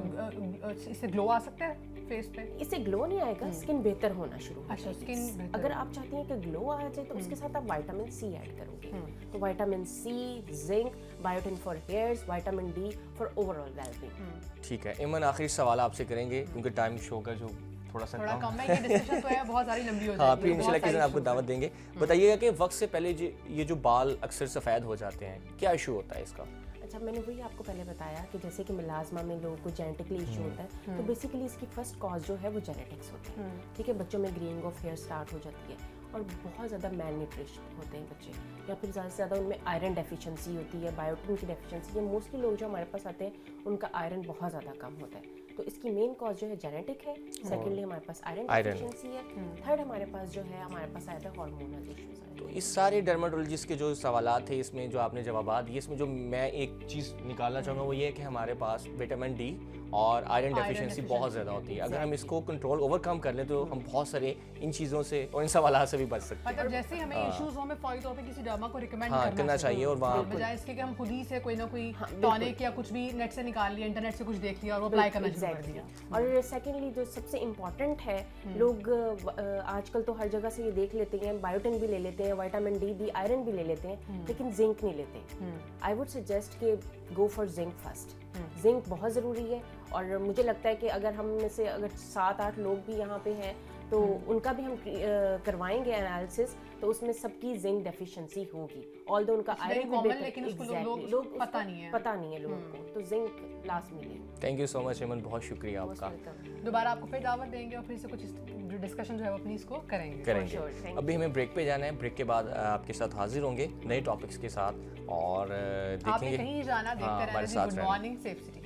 इससे ग्लो आ सकता है फेस पे? इससे ग्लो नहीं आएगा, स्किन बेहतर होना शुरू हो अच्छा, जाएगी। स्किन बेहतर। अगर आप चाहती हैं कि ग्लो आ जाए तो उसके साथ आप विटामिन सी ऐड करोगे, तो vitamin C, zinc, biotin for hairs, vitamin D for overall wellbeing. ठीक है ईमन, आखिरी सवाल आपसे करेंगे क्योंकि टाइम शो का जो थोड़ा सा थोड़ा कम है, ये डिस्कशन तो है बहुत सारी लंबी हो हाँ, जाएगी। फिर बहुत इंशाल्लाह किसी दिन सारी आपको issues दावत हैं। देंगे। बताइएगा कि वक्त से पहले ये जो बाल अक्सर सफ़ेद हो जाते हैं, क्या इशू होता है इसका? अच्छा, मैंने वही आपको पहले बताया कि जैसे कि मिलाजमा में लोगों को जेनेटिकली इशू होता है, तो बेसिकली इसकी फर्स्ट कॉज जो है वो जेनेटिक्स होती है। ठीक है, बच्चों में ग्रेइंग ऑफ हेयर स्टार्ट हो जाती है और बहुत ज़्यादा मैल न्यूट्रिशन होते हैं बच्चे, या फिर ज़्यादा से ज़्यादा उनमें आयरन डेफिशिएंसी होती है, बायोटिन की डेफिशिएंसी। ये मोस्टली लोग जो हमारे पास आते हैं उनका आयरन बहुत ज़्यादा कम होता है, तो इसकी मेन कॉज जो है जेनेटिक है। सेकेंडली हमारे पास आयरन डेफिशिएंसी है। थर्ड हमारे पास जो है हमारे पास आया था हार्मोनल इश्यूज। तो इस सारे डर्माटोलॉजिस्ट के जो सवालात थे इसमें जो आपने जवाबात दिए, इसमें जो मैं एक चीज़ निकालना चाहूँगा वो ये है कि हमारे पास विटामिन डी और आयरन डेफिशिएंसी बहुत ज़्यादा होती है। अगर हम इसको कंट्रोल ओवरकम कर लें तो हम बहुत सारे इन चीज़ों से और इन सवालात से भी बच सकते हैं। मतलब जैसे ही हमें इश्यूज हो, हमें फौरी तौर पे किसी डर्मा को रिकमेंड करना चाहिए और वहाँ बजाय इसके कि हम खुद ही से कोई ना कोई टॉनिक या कुछ भी नेट से निकाल लिया, इंटरनेट से कुछ देख लिया और वो अप्लाई करना शुरू कर दिया। और सेकेंडली जो सबसे इम्पॉर्टेंट है, लोग आजकल तो हर जगह से ये देख लेते हैं, बायोटिन भी ले लेते हैं, विटामिन डी भी, आयरन भी ले लेते हैं, लेकिन जिंक नहीं लेते। आई वुड सजेस्ट कि go for zinc first. Zinc बहुत ज़रूरी है और मुझे लगता है कि अगर हम में से अगर 7-8 लोग भी यहाँ पे हैं तो उनका भी हम करवाएंगे एनालिसिस, तो उसमें सबकी जिंक डेफिशिएंसी होगी। ऑल्दो उनका आयरन भी बेहतर, लेकिन उसको exactly, लोग उसको पता नहीं है। पता नहीं है लोगों को, तो जिंक लास्ट में लें। थैंक यू सो मच ईमन, बहुत शुक्रिया आपका। दोबारा आपको फिर दावत देंगे और फिर से कुछ जो डिस्कशन जो है वो अपनी इसको करेंगे। sure, thank अभी हमें ब्रेक पे जाना है, ब्रेक के बाद आपके साथ हाजिर होंगे नए टॉपिक्स के साथ और आपने देखेंगे। कहीं जाना, हाँ, देखते हमारे रहना। साथ गुड रहना। Morning safe city.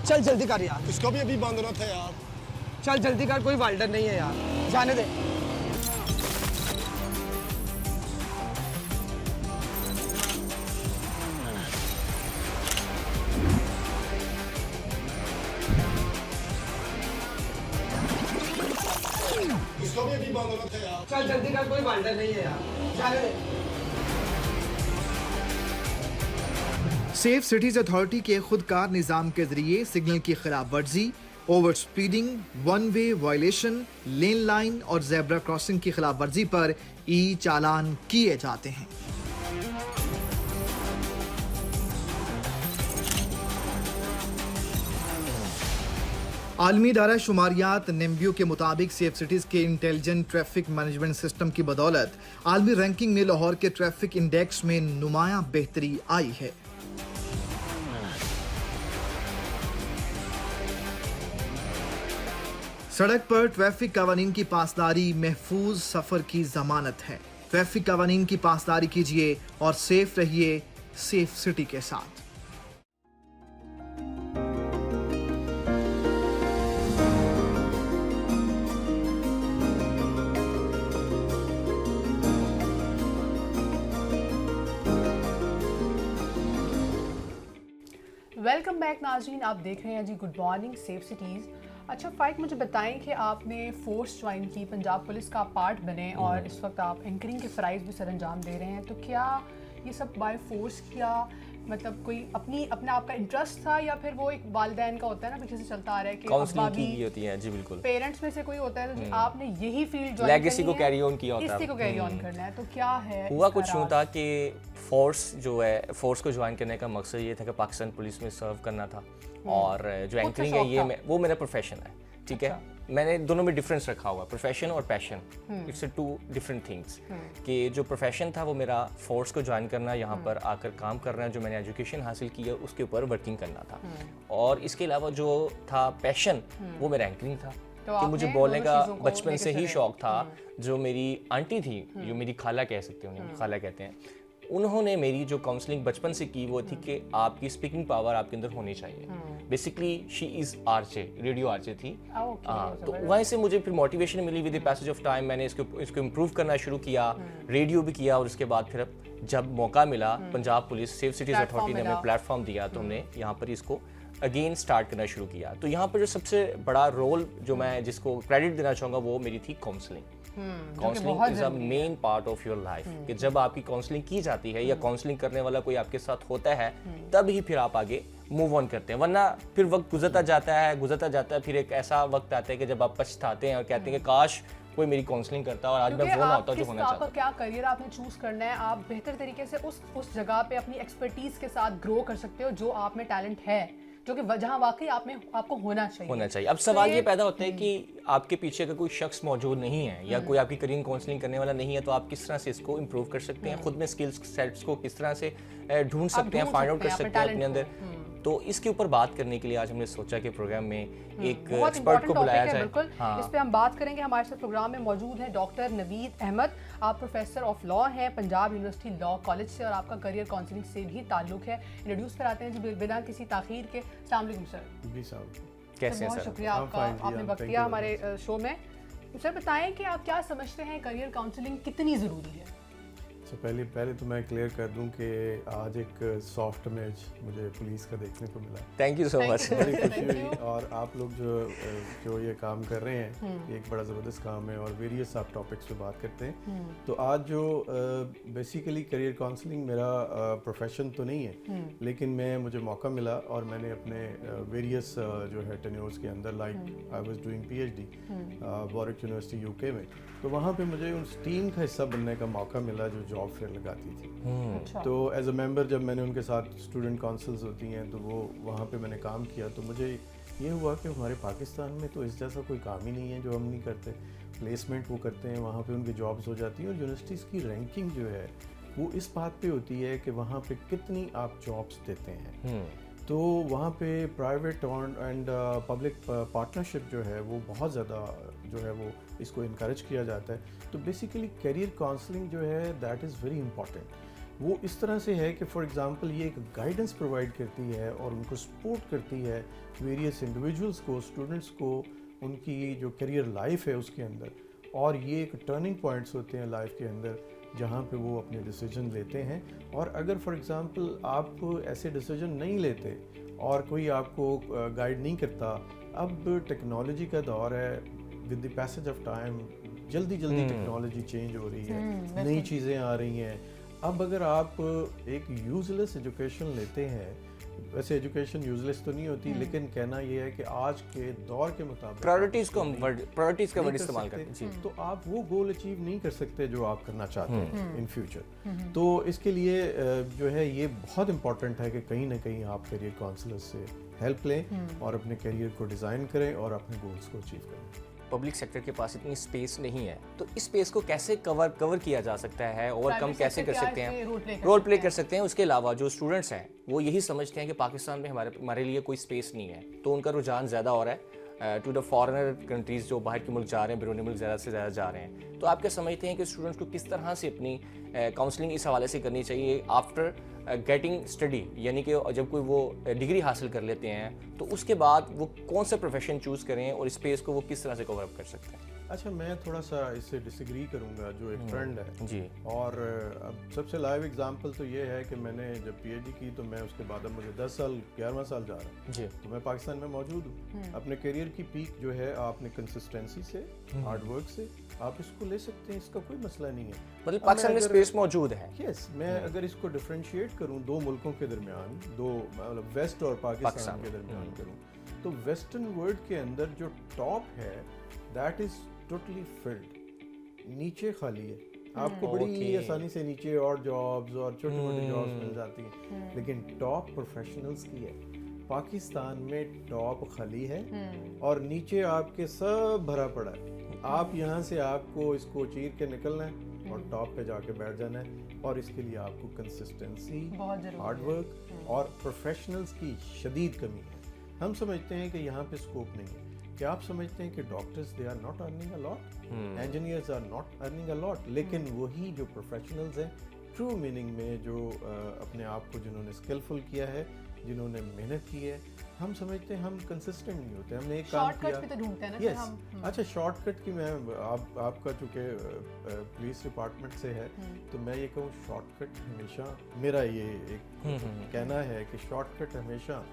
चल जल्दी कर यार, इसको भी अभी बांधना था यार। चल जल्दी कर, कोई वाल्डर नहीं है यार, जाने दे। इसको भी अभी बांधना था यार। चल जल्दी कर, कोई वाल्डर नहीं है यार, जाने दे। सेफ सिटीज अथॉरिटी के खुदकार निज़ाम के जरिए सिग्नल की खिलाफ वर्जी, over speeding, one way violation, lane line और जेब्रा क्रॉसिंग की खिलाफ वर्जी पर ई चालान किए जाते हैं। आलमी दायरा शुमारियात नेम्बियो के मुताबिक सेफ सिटीज़ के इंटेलिजेंट ट्रैफिक मैनेजमेंट सिस्टम की बदौलत आलमी रैंकिंग में लाहौर के ट्रैफिक इंडेक्स में नुमायां बेहतरी आई है। सड़क पर ट्रैफिक कवानीन की पासदारी महफूज सफर की जमानत है। ट्रैफिक कवानीन की पासदारी कीजिए और सेफ रहिए सेफ सिटी के साथ। वेलकम बैक नाज़रीन, आप देख रहे हैं जी गुड मॉर्निंग सेफ सिटीज़। अच्छा फ़ाइक, मुझे बताएं कि आपने फोर्स ज्वाइन की, पंजाब पुलिस का पार्ट बने और इस वक्त आप एंकरिंग के फ़राइज़ भी सरअंजाम दे रहे हैं, तो क्या ये सब बाय फोर्स किया, मतलब कोई अपने आप का इंटरेस्ट था या फिर वो एक वालिदैन का होता है ना पीछे से चलता आ रहा है कि काउंसलिंग अब्बा की भी, होती है? जी बिल्कुल। पेरेंट्स में से कोई होता है तो आपने यही फील्ड ज्वाइन लेगेसी को कैरी ऑन किया होता है, इसी को कैरी ऑन करना है, तो क्या है हुआ इसका कुछ यूँ राज? था कि फोर्स जो है, फोर्स को ज्वाइन करने का मकसद ये था कि पाकिस्तान पुलिस में सर्व करना था और जो एंकरिंग है शौक ये था। वो मेरा प्रोफेशन है, ठीक है। मैंने दोनों में डिफरेंस रखा हुआ, प्रोफेशन और passion, it's two different things. कि जो प्रोफेशन था वो मेरा फोर्स को ज्वाइन करना, यहाँ पर आकर काम करना, जो मैंने एजुकेशन हासिल की है उसके ऊपर वर्किंग करना था। और इसके अलावा जो था पैशन, वो मेरा एंकरिंग था। तो कि मुझे आपने बोलने दोनों का चीज़ों को बचपन लेके से ही चले। शौक था। जो मेरी आंटी थी, जो मेरी खाला कह सकते हैं, उन्हें खाला कहते हैं, उन्होंने मेरी जो काउंसलिंग बचपन से की वो थी कि आपकी स्पीकिंग पावर आपके अंदर होनी चाहिए। Basically she is RJ, radio RJ थी। Okay, तो वहीं से मुझे फिर मोटिवेशन मिली with the passage of time. मैंने इसको इम्प्रूव करना शुरू किया, रेडियो भी किया, और उसके बाद फिर अब जब मौका मिला, Punjab police safe cities Platform authority ने मिला। हमें प्लेटफॉर्म दिया, तो हमने यहाँ पर इसको अगेन स्टार्ट करना शुरू किया। तो यहाँ पर जो सबसे बड़ा रोल जो मैं जिसको क्रेडिट देना चाहूँगा वो मेरी थी काउंसलिंग। काउंसलिंग बहुत is a main part of your life. कि जब आपकी काउंसलिंग की जाती है या काउंसलिंग करने वाला कोई आपके साथ होता है, तब ही फिर आप आगे मूव ऑन करते हैं। वरना फिर वक्त गुजरता जाता है, फिर एक ऐसा वक्त आता है कि जब आप पछताते हैं और कहते हैं कि काश कोई मेरी काउंसलिंग करता और आज मैं क्योंकि वो ना आप होता जो किस होना आपका चाहता। क्या करियर आपने चूज करना है, आप बेहतर तरीके से उस जगह पे अपनी एक्सपर्टीज के साथ ग्रो कर सकते हो जो आप में टैलेंट है, जो कि जहाँ वाकई आपको होना चाहिए। अब सवाल ये पैदा होता है कि आपके पीछे अगर कोई शख्स मौजूद नहीं है या कोई आपकी करियर काउंसलिंग करने वाला नहीं है, तो आप किस तरह से इसको इम्प्रूव कर सकते हैं, खुद में स्किल्स सेट्स को किस तरह से ढूंढ सकते हैं, फाइंड आउट कर सकते हैं अपने अंदर। तो इसके ऊपर बात करने के लिए आज हमने सोचा कि प्रोग्राम में एक बहुत एक्सपर्ट को इंपॉर्टेंट बुलाया टॉपिक है, जाए। बिल्कुल इस पे हम बात करेंगे। हमारे साथ प्रोग्राम में मौजूद है डॉक्टर नवीद अहमद। आप प्रोफेसर ऑफ लॉ हैं पंजाब यूनिवर्सिटी लॉ कॉलेज से, और आपका करियर काउंसलिंग से भी ताल्लुक है। इंट्रोड्यूस कराते हैं जी बिना किसी ताखीर के। अस्सलाम वालेकुम सर। जी साहब, कैसे हैं बहुत सर? शुक्रिया आपका, fine जी, आपने वक्त thank दिया you हमारे शो में। सर बताएं कि आप क्या समझते हैं करियर काउंसलिंग कितनी ज़रूरी है? तो पहले तो मैं क्लियर कर दूं कि आज एक सॉफ्ट मैच मुझे पुलिस का देखने को मिला। Thank you so much. बड़ी खुशी हुई। और आप लोग जो ये काम कर रहे हैं, ये एक बड़ा ज़बरदस्त काम है और वेरियस आप टॉपिक्स पे बात करते हैं। तो आज जो बेसिकली करियर काउंसलिंग मेरा प्रोफेशन तो नहीं है, लेकिन मुझे मौका मिला और मैंने अपने वेरियस जो है टेन्योर्स के अंदर, like I was doing PhD Warwick university UK में, तो वहाँ पे मुझे उस टीम का हिस्सा बनने का मौका मिला जो जॉब फेयर लगाती थी। तो एज अ मेंबर जब मैंने उनके साथ स्टूडेंट काउंसिल्स होती हैं, तो वो वहाँ पे मैंने काम किया, तो मुझे ये हुआ कि हमारे पाकिस्तान में तो इस जैसा कोई काम ही नहीं है जो हम नहीं करते। प्लेसमेंट वो करते हैं, वहाँ पे उनकी जॉब्स हो जाती हैं, और यूनिवर्सिटीज़ की रैंकिंग जो है वो इस बात पे होती है कि वहाँ पे कितनी आप जॉब्स देते हैं। तो वहाँ पे प्राइवेट एंड पब्लिक पार्टनरशिप जो है वो बहुत ज़्यादा जो है वो इसको इनकरेज किया जाता है। तो बेसिकली करियर काउंसलिंग जो है दैट इज़ वेरी इंपॉर्टेंट। वो इस तरह से है कि फॉर एग्जांपल ये एक गाइडेंस प्रोवाइड करती है और उनको सपोर्ट करती है वेरियस इंडिविजुअल्स को, स्टूडेंट्स को, उनकी जो करियर लाइफ है उसके अंदर। और ये एक टर्निंग पॉइंट्स होते हैं लाइफ के अंदर जहाँ पे वो अपने डिसीजन लेते हैं। और अगर फॉर एग्जांपल आप ऐसे डिसीजन नहीं लेते और कोई आपको गाइड नहीं करता, अब टेक्नोलॉजी का दौर है, with the passage of time जल्दी टेक्नोलॉजी चेंज हो रही है, नई चीज़ें आ रही हैं। अब अगर आप एक यूजलेस एजुकेशन लेते हैं, वैसे एजुकेशन यूजलेस तो नहीं होती, लेकिन कहना ये है कि आज के दौर के मुताबिक प्रायोरिटीज का वर्ड इस्तेमाल करते हैं जी। तो आप वो गोल अचीव नहीं कर सकते जो आप करना चाहते हैं इन फ्यूचर। तो इसके लिए जो है ये बहुत इंपॉर्टेंट है कि कहीं ना कहीं आप करियर काउंसलर से हेल्प लें और अपने करियर को डिज़ाइन करें और अपने गोल्स को अचीव करें। पब्लिक सेक्टर के पास इतनी स्पेस नहीं है, तो इस स्पेस को कैसे कवर किया जा सकता है, ओवरकम कैसे कर सकते हैं, रोल प्ले कर सकते हैं। उसके अलावा जो स्टूडेंट्स हैं वो यही समझते हैं कि पाकिस्तान में हमारे लिए कोई स्पेस नहीं है, तो उनका रुझान ज़्यादा हो रहा है टू द फॉरेनर कंट्रीज़, जो बाहर के मुल्क जा रहे हैं, बैरूनी मुल्क ज़्यादा से ज़्यादा जा रहे हैं। तो आप क्या समझते हैं कि स्टूडेंट्स को किस तरह से अपनी काउंसलिंग इस हवाले से करनी चाहिए आफ्टर गेटिंग स्टडी, यानी कि जब कोई वो डिग्री हासिल कर लेते हैं तो उसके बाद वो कौन सा प्रोफेशन चूज़ करें और स्पेस को वो किस तरह से कवर अप कर सकते हैं? अच्छा, मैं थोड़ा सा इससे डिसएग्री करूंगा, जो एक ट्रेंड है जी। और अब सबसे लाइव एग्जांपल तो ये है कि मैंने जब पीएचडी की तो मैं उसके बाद अब मुझे 10 साल 11वां साल जा रहा है जी। तो मैं पाकिस्तान में मौजूद हूँ। अपने करियर की पीक जो है आपने कंसिस्टेंसी से, हार्ड वर्क से आप इसको ले सकते हैं, इसका कोई मसला नहीं है। मतलब पाकिस्तान में स्पेस मौजूद है। यस, मैं अगर इसको डिफरेंशिएट करूं दो मुल्कों के दरमियान, दो मतलब वेस्ट और पाकिस्तान के दरमियान करूं, तो वेस्टर्न वर्ल्ड के अंदर जो टॉप है दैट इज टोटली फिल्ड, नीचे खाली है। आपको बड़ी आसानी से नीचे और जॉब्स और छोटी मोटी जॉब्स मिल जाती हैं, लेकिन टॉप प्रोफेशनल्स की है। पाकिस्तान में टॉप खाली है और नीचे आपके सब भरा पड़ा है। आप यहाँ से आपको इसको चीर के निकलना है और टॉप पे जाके बैठ जाना है, और इसके लिए आपको कंसिस्टेंसी, बहुत जरूरी हार्ड वर्क और प्रोफेशनल्स की शदीद कमी है। हम समझते हैं कि यहाँ पे स्कोप नहीं है। क्या आप समझते हैं कि doctors they are not earning a lot, engineers are not earning a lot, लेकिन वही जो प्रोफेशनल्स हैं ट्रू मीनिंग में जो अपने आप को जिन्होंने स्किलफुल किया है, जिन्होंने मेहनत की है, हम समझते हैं हम कंसिस्टेंट नहीं होते। हमने एक काम किया, शॉर्टकट भी तो ढूंढते हैं ना यस, हम। अच्छा शॉर्टकट की मैं आपका चूँकि पुलिस डिपार्टमेंट से है तो मैं ये कहूँ शॉर्टकट हमेशा, मेरा ये एक कहना है कि शॉर्टकट हमेशा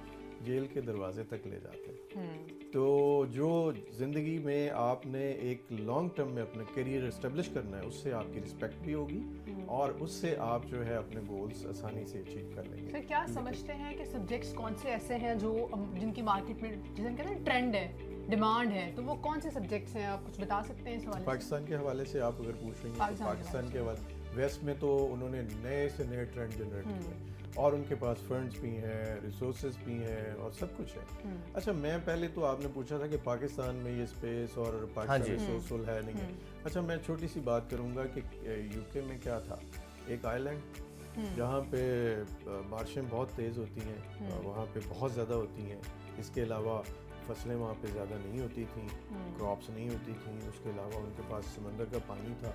जेल के दरवाजे तक ले जाते हैं। तो जो ज़िंदगी में आपने एक लॉन्ग टर्म में अपना करियर इस्टेब्लिश करना है, उससे आपकी रिस्पेक्ट भी होगी और उससे आप जो है अपने गोल्स आसानी से अचीव कर लेंगे। सर क्या समझते हैं कि सब्जेक्ट्स कौन से ऐसे हैं जो जिनकी मार्केट में जिसे हम कहते हैं ट्रेंड है, डिमांड है, तो वो कौन से सब्जेक्ट्स हैं? आप कुछ बता सकते हैं इस हवाले से? पाकिस्तान के हवाले से आप अगर पूछ रही हैं तो पाकिस्तान के हवाले, वेस्ट में तो उन्होंने नए से नए ट्रेंड जनरेट किए और उनके पास फंड्स भी हैं, रिसोर्सेज भी हैं और सब कुछ है। अच्छा, मैं पहले तो आपने पूछा था कि पाकिस्तान में ये स्पेस और पाकिस्तान रिसोर्सफुल है नहीं है। अच्छा, मैं छोटी सी बात करूंगा कि यूके में क्या था, एक आइलैंड जहाँ पे बारिशें बहुत तेज़ होती हैं, वहाँ पे बहुत ज़्यादा होती हैं। इसके अलावा फसलें वहाँ पे ज़्यादा नहीं होती थी, क्रॉप्स नहीं होती थी। उसके अलावा उनके पास समंदर का पानी था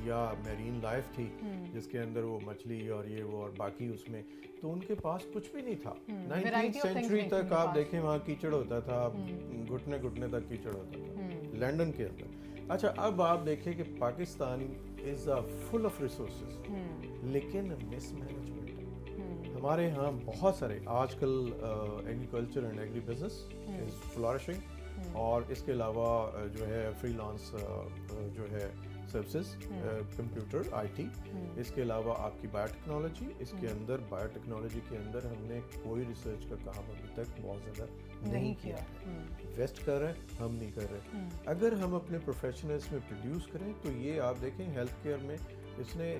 या मैरीन लाइफ थी जिसके अंदर वो मछली और ये वो और बाकी उसमें, तो उनके पास कुछ भी नहीं था। 19th सेंचुरी तक आप देखें वहाँ कीचड़ होता था, घुटने घुटने तक कीचड़ होता था लंदन के अंदर। अच्छा, अब आप देखें कि Pakistan is full of resources लेकिन मिसमैनेजमेंट है। हमारे यहाँ बहुत सारे आजकल agriculture and agri business is flourishing और इसके अलावा जो है फ्रीलांस जो है सर्विसेज, कंप्यूटर, आईटी, इसके अलावा आपकी बायोटेक्नोलॉजी, इसके अंदर बायोटेक्नोलॉजी के अंदर हमने कोई रिसर्च का काम अभी तक बहुत ज़्यादा नहीं किया है। वेस्ट कर रहे हैं, हम नहीं कर रहे। अगर हम अपने प्रोफेशनल्स में प्रोड्यूस करें तो ये आप देखें हेल्थ केयर में इसने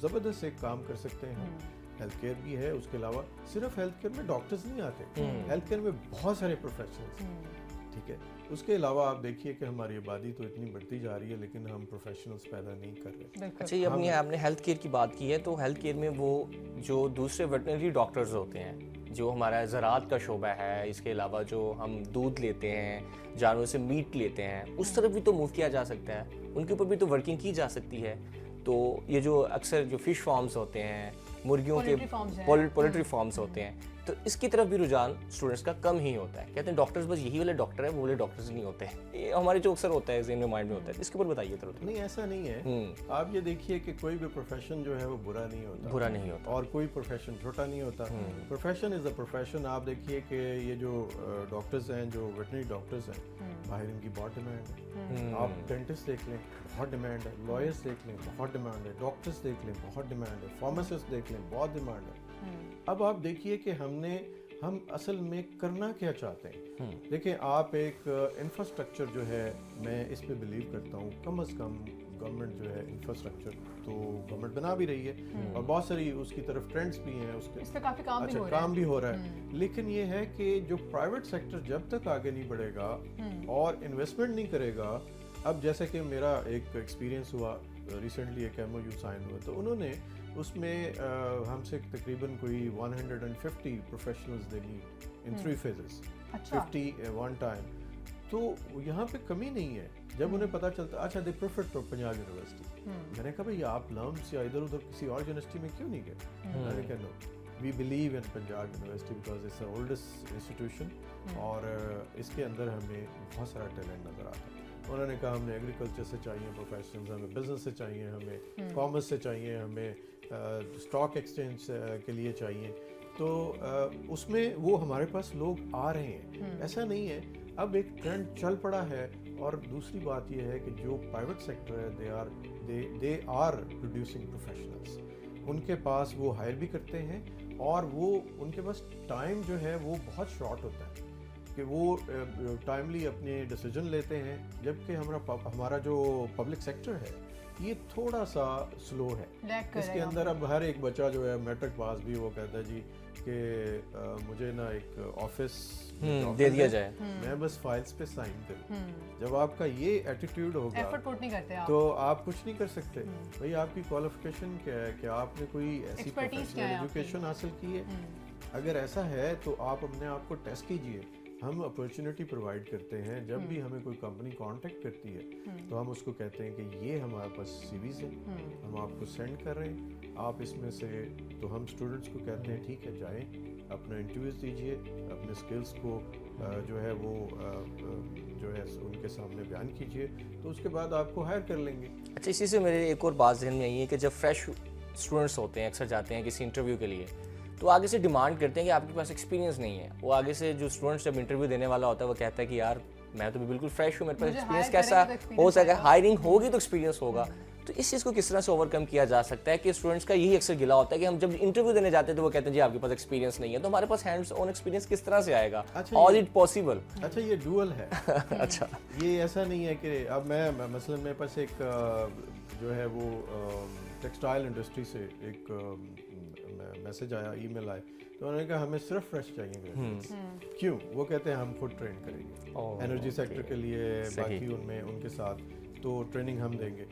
ज़बरदस्त एक काम कर सकते हैं। हेल्थ केयर भी है, उसके अलावा सिर्फ हेल्थ केयर में डॉक्टर्स नहीं आते, हेल्थ केयर में बहुत सारे प्रोफेशनल्स, ठीक है। उसके अलावा आप देखिए कि हमारी आबादी तो इतनी बढ़ती जा रही है लेकिन हम प्रोफेशनल्स पैदा नहीं कर रहे। अच्छा, ये अपनी आपने हेल्थ केयर की बात की है, तो हेल्थ केयर में वो जो दूसरे वेटनरी डॉक्टर्स होते हैं, जो हमारा ज़राअत का शोबा है, इसके अलावा जो हम दूध लेते हैं, जानवरों से मीट लेते हैं, उस तरफ भी तो मूव किया जा सकता है, उनके ऊपर भी तो वर्किंग की जा सकती है। तो ये जो अक्सर जो फिश फार्म्स होते हैं, मुर्गियों के पोल्ट्री फार्म्स होते हैं, तो इसकी तरफ भी रुझान स्टूडेंट्स का कम ही होता है। कहते हैं डॉक्टर्स बस यही वाले डॉक्टर है, वो वाले डॉक्टर्स नहीं होते हैं। ये हमारे जो अक्सर होता है ज़हन में, माइंड में होता है। इसके ऊपर बताइए थोड़ा। नहीं, ऐसा नहीं है। आप ये देखिए कि कोई भी प्रोफेशन जो है वो बुरा नहीं होता, बुरा नहीं होता, और कोई प्रोफेशन छोटा नहीं होता। Profession is a profession. आप देखिए कि ये जो डॉक्टर्स हैं, जो वेटनरी डॉक्टर्स हैं, बाहर इनकी बहुत डिमांड है। आप डेंटिस्ट देख लें, बहुत डिमांड है। लॉयर्स देख लें, बहुत डिमांड है। डॉक्टर्स देख लें, बहुत डिमांड है। फार्मासिस्ट देख लें, बहुत डिमांड है। अब आप देखिए कि हम असल में करना क्या चाहते हैं। देखिए, आप एक इंफ्रास्ट्रक्चर जो है, मैं इस पे बिलीव करता हूँ, कम से कम गवर्नमेंट जो है इंफ्रास्ट्रक्चर तो गवर्नमेंट बना भी रही है और बहुत सारी उसकी तरफ ट्रेंड्स भी हैं, उसके इस पे काफी काम अच्छा काम भी हो रहा है। लेकिन ये है कि जो प्राइवेट सेक्टर जब तक आगे नहीं बढ़ेगा और इन्वेस्टमेंट नहीं करेगा, अब जैसे कि मेरा एक एक्सपीरियंस हुआ, रिसेंटली एक MOU साइन हुआ, तो उन्होंने उसमें हमसे तकरीबन कोई 150 professionals they need in 3 phases, 50 one time. तो यहाँ पे कमी नहीं है। जब उन्हें पता चलता, अच्छा दे प्रेफर्ड फॉर पंजाब यूनिवर्सिटी, मैंने कहा भाई आप लम्स या इधर उधर किसी और यूनिवर्सिटी में क्यों नहीं गए? मैंने कहा no, we believe in Punjab university because it's the oldest institution और इसके अंदर हमें बहुत सारा टैलेंट नज़र आता है। उन्होंने कहा हमने एग्रीकल्चर से चाहिए प्रोफेशनल्स, हमें बिजनेस से चाहिए, हमें कॉमर्स से चाहिए, हमें स्टॉक एक्सचेंज के लिए चाहिए। तो उसमें वो हमारे पास लोग आ रहे हैं, ऐसा नहीं है। अब एक ट्रेंड चल पड़ा है। और दूसरी बात यह है कि जो प्राइवेट सेक्टर है, दे आर प्रोड्यूसिंग प्रोफेशनल्स। उनके पास वो हायर भी करते हैं और वो उनके पास टाइम जो है वो बहुत शॉर्ट होता है कि वो टाइमली अपने डिसीजन लेते हैं। जबकि हमारा जो पब्लिक सेक्टर है ये थोड़ा सा स्लो है। Lag कर इसके रहा है अंदर अब हर एक बच्चा जो है मैट्रिक पास भी वो कहता है जी कि मुझे ना एक ऑफिस दे दिया जाए। मैं बस फाइल्स पे साइन करूं। जब आपका ये एटीट्यूड होगा एफर्ट पुट नहीं करते आप। तो आप कुछ नहीं कर सकते। भाई आपकी क्वालिफिकेशन क्या है, क्या आपने कोई ऐसी Expertise क्या है प्रोफेशनल एजुकेशन हासिल की है? अगर ऐसा है तो आप अपने आप को टेस्ट कीजिए। हम अपॉर्चुनिटी प्रोवाइड करते हैं जब भी हमें कोई कंपनी कांटेक्ट करती है तो हम उसको कहते हैं कि ये हमारे पास सीवीज है, हम आपको सेंड कर रहे हैं, आप इसमें से, तो हम स्टूडेंट्स को कहते हैं ठीक है जाएं, अपना इंटरव्यूज दीजिए, अपने स्किल्स को जो है वो जो है उनके सामने बयान कीजिए, तो उसके बाद आपको हायर कर लेंगे। अच्छा, इसी से मेरे एक और बात जहन में आई है कि जब फ्रेश स्टूडेंट्स होते हैं, अक्सर जाते हैं किसी इंटरव्यू के लिए, तो आगे से डिमांड करते हैं कि आपके पास एक्सपीरियंस नहीं है। वो आगे से जो स्टूडेंट्स जब इंटरव्यू देने वाला होता है वो कहता है कि यार मैं तो बिल्कुल फ्रेश हूँ, मेरे पास मुझे एक्सपीरियंस hire कैसा करेंगे तो हो experience सके, आएगा। हायरिंग होगी तो एक्सपीरियंस होगा। तो इस चीज़ को किस तरह से ओवरकम किया जा सकता है कि स्टूडेंट्स का यही अक्सर गिला होता है कि हम जब इंटरव्यू देने जाते हैं तो वो कहते हैं जी आपके पास एक्सपीरियंस नहीं है, तो हमारे पास हैंड्स ऑन एक्सपीरियंस किस तरह से आएगा? अच्छा, ऑल ये- इट पॉसिबल? अच्छा, ये डुअल है। अच्छा, ये ऐसा नहीं है कि अब मैं मसलन मेरे पास एक जो है वो टेक्सटाइल इंडस्ट्री से एक मैसेज आया, ईमेल आए, तो उन्होंने कहा हमें सिर्फ फ्रेश चाहिए ग्रेजुएट्स। क्यों? वो कहते हैं हम खुद ट्रेन करेंगे एनर्जी सेक्टर के लिए, बाकी उनमें उनके साथ तो ट्रेनिंग हम देंगे।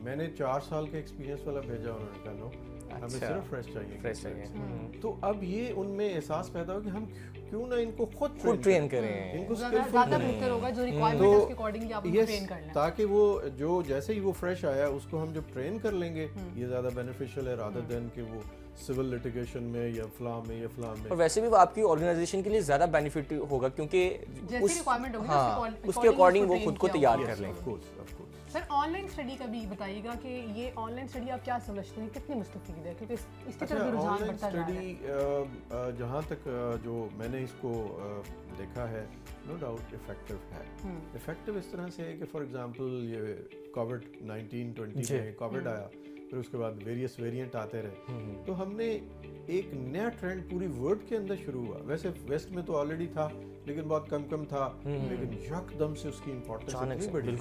मैंने 4 साल के एक्सपीरियंस वाला भेजा, उन्होंने कहा नो, हमें सिर्फ फ्रेश चाहिए। फ्रेश चाहिए। तो अब ये उनमें एहसास पैदा हो कि हम क्यों ना इनको खुद ट्रेन करें। इनको ज़्यादा skillful बेहतर होगा जो रिक्वायरमेंट तो है उसके अकॉर्डिंगली आप उनको yes, ट्रेन कर लें। ताकि वो जो जैसे ही वो फ्रेश आया उसको हम जब ट्रेन कर लेंगे ये ज़्यादा बेनिफिशियल है रादर देन कि वो सिविल लिटिगेशन में या फलां में और वैसे भी वो आपकी ऑर्गेनाइजेशन के लिए ज़्यादा बेनिफिट होगा क्योंकि जैसी रिक्वायरमेंट होगी ना हाँ, उसके उसके अकॉर्डिंग वो train खुद को किया तैयार होगा। कर लेंगे। Of course. Sir online study का भी बताइएगा कि ये ऑनलाइन स्टडी आप क्या समझते हैं, कितनी मुस्तफीद है, क्योंकि इसकी तरफ भी रुझान ऑनलाइन बढ़ता जा रहा है। स्टडी जहाँ तक जो मैंने इसको देखा है, नो डाउट इफेक्टिव है। इफेक्टिव इस तरह से है कि फॉर एग्जांपल ये कोविड-19 20 में कोविड आया, फिर उसके बाद वेरियस वेरिएंट आते रहे, तो हमने एक नया ट्रेंड पूरी वर्ल्ड के अंदर शुरू हुआ। वैसे वेस्ट में तो ऑलरेडी था लेकिन बहुत कम था, लेकिन यकदम से उसकी इम्पोर्टेंस इतनी बढ़ी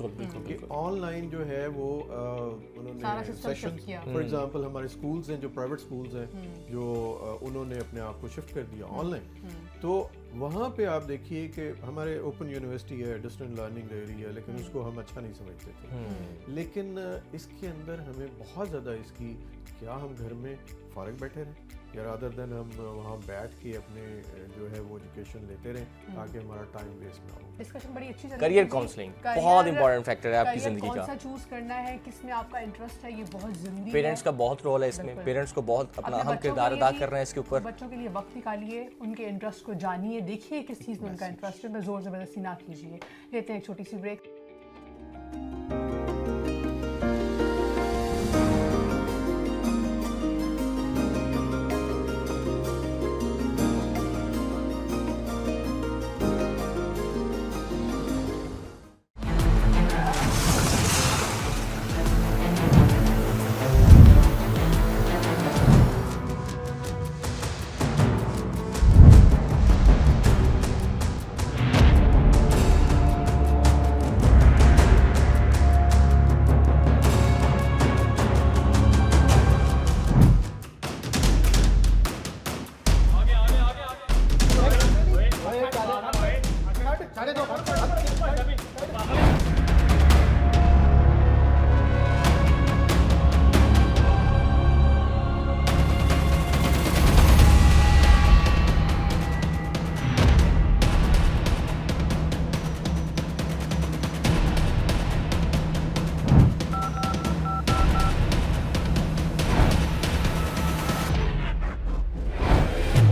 कि ऑनलाइन जो है वो सारा उन्होंने system सेशंस, shift किया। फॉर एग्जांपल हमारे स्कूल्स हैं जो प्राइवेट स्कूल्स हैं जो उन्होंने अपने आप को शिफ्ट कर दिया ऑनलाइन। तो वहाँ पे आप देखिए कि हमारे ओपन यूनिवर्सिटी है, डिस्टेंस लर्निंग दे रही है, लेकिन उसको हम अच्छा नहीं समझते थे। लेकिन इसके अंदर हमें बहुत ज़्यादा इसकी, क्या हम घर में फारिग बैठे रहें या रादर देन हम वहाँ बैठ के अपने जो है वो एजुकेशन लेते रहें ताकि हमारा टाइम वेस्ट ना हो। डिस्कशन बड़ी अच्छी चल रही है। करियर जी, काउंसलिंग career- बहुत इंपॉर्टेंट फैक्टर है आपकी career ज़िंदगी कौन का। सा चूज करना है, किस में आपका इंटरेस्ट है, ये बहुत जरूरी है। पेरेंट्स का बहुत रोल है इसमें, बिल्कुल। पेरेंट्स को बहुत अपना अपने अहम बच्चों किरदार के अदा लिए कर रहे हैं इसके ऊपर। बच्चों के लिए वक्त निकालिए, उनके इंटरेस्ट को जानिए, देखिए किस चीज़ में उनका इंटरेस्ट है, मैं जोर ज़बरदस्ती ना कीजिए। लेते हैं एक छोटी सी break.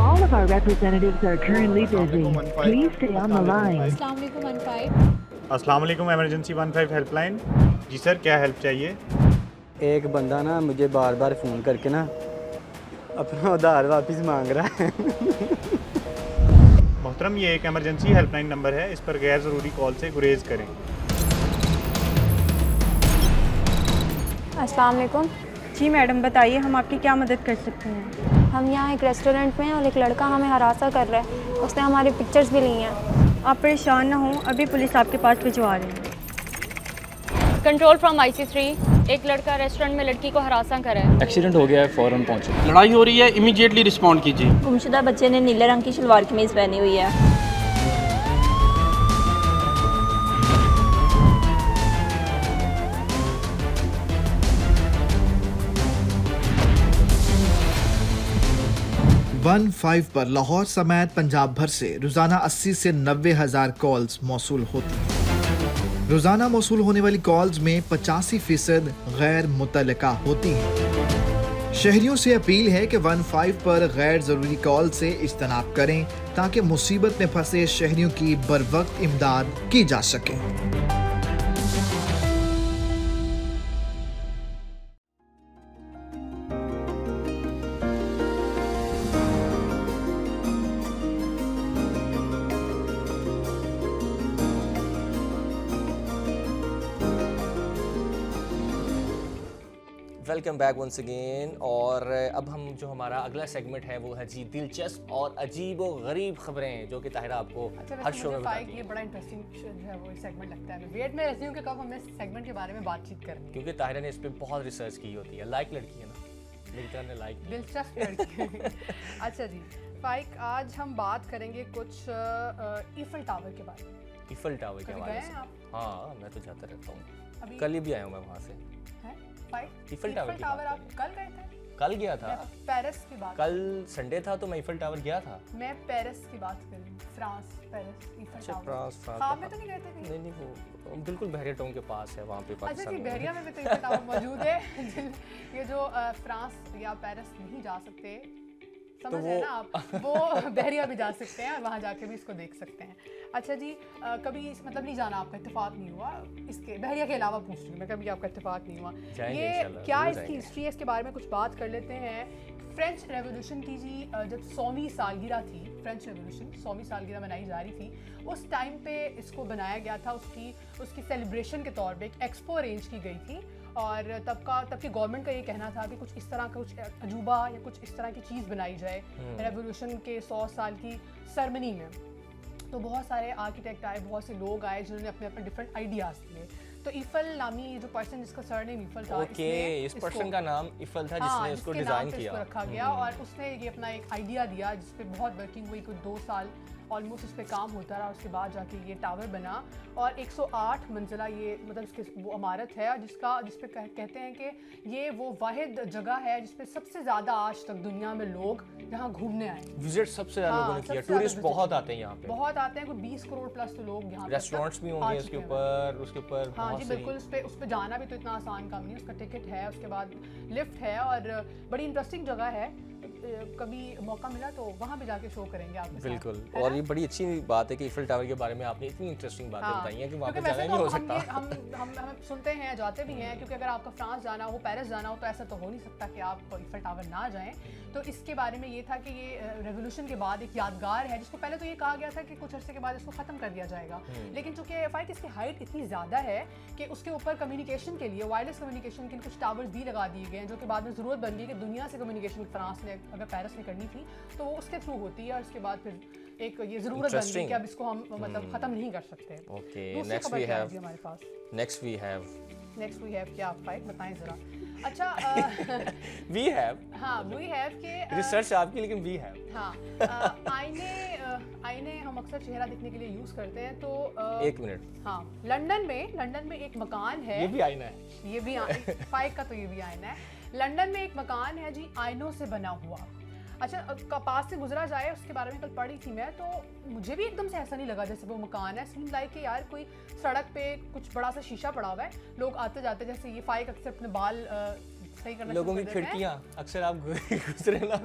All of our representatives are currently busy. Please stay on the line. अस्सलाम वालेकुम, इमरजेंसी 15 हेल्पलाइन। जी सर, क्या हेल्प चाहिए? एक बंदा ना मुझे बार बार फ़ोन करके ना अपना उधार वापस मांग रहा है। मोहतरम, ये एक इमरजेंसी हेल्पलाइन नंबर है, इस पर गैर ज़रूरी कॉल से गुरेज करें। अस्सलाम वालेकुम। जी मैडम, बताइए हम आपकी क्या मदद कर सकते हैं? हम यहाँ एक रेस्टोरेंट में हैं और एक लड़का हमें हरासा कर रहा है, उसने हमारी पिक्चर्स भी ली हैं। आप परेशान ना हों, अभी पुलिस आपके पास भिजवा रहे हैं। Control from IC3। एक लड़का रेस्टोरेंट में लड़की को हरासा करा है। एक्सीडेंट हो गया है, फ़ौरन पहुंचो। लड़ाई हो रही है, इमीडिएटली रिस्पॉन्ड कीजिए। गुमशुदा बच्चे ने नीले रंग की शलवार कमीज पहनी हुई है। वन 5 पर लाहौर समेत पंजाब भर से रोजाना 80 से 90 हज़ार कॉल्स मौसूल होती हैं। रोजाना मौसूल होने वाली कॉल्स में 85% गैर मुतल्लका होती हैं। शहरियों से अपील है कि 15 पर गैर जरूरी कॉल से इज्तनाब करें ताकि मुसीबत में फंसे शहरियों की बरवक्त इमदाद की जा सके। Welcome back once again. और अब हम जो हमारा अगला सेगमेंट है वो है जी दिलचस्प और अजीब व गरीब खबरें, जो कि ताहिरा आपको हर शो में बताती है। ये बड़ा इंटरेस्टिंग है वो सेगमेंट लगता है। वेट में रहती हूँ कि कब हमने इस सेगमेंट के बारे में बातचीत करनी है, क्योंकि ताहिरा ने इस पर बहुत रिसर्च की होती है। लाइक लड़की है ना, मेरी तरह ने लाइक दिलचस्प लड़की। अच्छा जी फाइक, आज हम बात करेंगे कुछ ईफल टावर के बारे में। ईफल टावर के हवाले से? हाँ, मैं तो जाता रहता हूँ। कल ही भी आया हूँ मैं वहाँ से। ईफल टावर आप कल गए थे? कल गया था। पेरिस की बात, कल संडे था तो मैं ईफल टावर गया था। मैं पेरिस की बात कर रही हूँ, France, Paris, Eiffel tower. France हाँ, में तो नहीं गए थे कहीं? नहीं, वो बिल्कुल बहरिया टाउन के पास है, वहाँ पे अच्छा जी, बहरिया में भी तो ईफल टावर मौजूद है। ये जो फ्रांस या पेरिस नहीं जा सकते, समझ रहे हैं ना आप, वो बहरिया भी जा सकते हैं और वहाँ जाके भी इसको देख सकते हैं। अच्छा जी, कभी मतलब नहीं जाना, आपका इत्तेफाक नहीं हुआ इसके, बहरिया के अलावा पूछ रही हूँ मैं, कभी आपका इत्तेफाक नहीं हुआ? ये क्या इसकी हिस्ट्री है, इसके बारे में कुछ बात कर लेते हैं। फ्रेंच रेवोल्यूशन की जी जब 100वीं सालगिरह थी, फ्रेंच रेवोल्यूशन 100वीं सालगिरह मनाई जा रही थी, उस टाइम पे इसको बनाया गया था। उसकी सेलिब्रेशन के तौर पे एक एक्सपो अरेंज की गई थी और तब की गवर्नमेंट का ये कहना था कि कुछ इस तरह का कुछ अजूबा या कुछ इस तरह की चीज़ बनाई जाए रेवोल्यूशन के 100 साल की सेरेमनी में। तो बहुत सारे आर्किटेक्ट आए, बहुत से लोग आए जिन्होंने अपने अपने डिफरेंट आइडियाज़ दिए। तो ईफल नामी जो पर्सन जिसका सरनेम ईफल था, इस पर्सन का नाम ईफल था जिसने इसको डिजाइन किया, रखा गया और उसने ये अपना एक आइडिया दिया जिस पे बहुत वर्किंग हुई, कुछ 2 साल ऑलमोस्ट इस पे काम होता रहा। उसके बाद जाके ये टावर बना और 108 मंजिला ये मतलब इसकी वो इमारत है जिस पे कहते हैं कि ये वो वाहिद जगह है जिस पे सबसे ज़्यादा आज तक दुनिया में लोग यहाँ घूमने आए। विजिट सबसे ज़्यादा लोगों ने किया, टूरिस्ट बहुत आते हैं यहाँ पे, बहुत आते हैं, कोई 20 करोड़ प्लस तो लोग यहाँ। रेस्टोरेंट्स भी होंगे उसके ऊपर। हाँ जी बिल्कुल, उस पे जाना भी तो इतना आसान काम नहीं है, उसका टिकट है, उसके बाद लिफ्ट है और बड़ी इंटरेस्टिंग जगह है। कभी मौका मिला तो वहाँ भी जाके शो करेंगे आप। बिल्कुल, और ये बड़ी अच्छी बात है कि ईफल टावर के बारे में आपने इतनी इंटरेस्टिंग बातें बताई हैं कि वहाँ पे जाना नहीं हो सकता। हम सुनते हैं, जाते भी हैं, क्योंकि अगर आपका फ्रांस जाना हो, पेरिस जाना हो, तो ऐसा तो हो नहीं सकता कि आप ईफल टावर ना जाएं। तो इसके बारे में ये था कि ये रेवोल्यूशन के बाद एक यादगार है, जिसको पहले तो ये कहा गया था कि कुछ अर्से के बाद इसको ख़त्म कर दिया जाएगा, लेकिन चूंकि फाइक इसकी हाइट इतनी ज़्यादा है कि उसके ऊपर कम्युनिकेशन के लिए, वायरलेस कम्युनिकेशन के लिए कुछ टावर्स भी लगा दिए गए हैं, जो कि बाद में ज़रूरत बन गई कि दुनिया से कम्युनिकेशन फ्रांस ने अगर पेरिस ने करनी थी तो वो उसके थ्रू होती है और उसके बाद फिर एक ये ज़रूरत बन गई कि अब इसको हम मतलब ख़त्म नहीं कर सकते। ओके, नेक्स्ट वी हैव क्या आप फाइक बताएं ज़रा। अच्छा वी हैव के रिसर्च आपकी, लेकिन वी हैव आईने हम अक्सर चेहरा दिखने के लिए यूज़ करते हैं। तो 1 मिनट। हाँ, लंदन में एक मकान है, ये भी आईना है, ये भी फाइक का तो ये भी आईना है। लंदन में एक मकान है जी आईनों से बना हुआ। अच्छा, पास से गुजरा जाए, उसके बारे में कल पढ़ी थी मैं, तो मुझे भी एकदम से ऐसा नहीं लगा जैसे वो मकान है। सीम लाइक कि यार कोई सड़क पे कुछ बड़ा सा शीशा पड़ा हुआ है, लोग आते जाते, जैसे ये फाइक अक्सर अपने बाल सही करना, लोगों की खिड़कियाँ अक्सर आप गुजरे ना,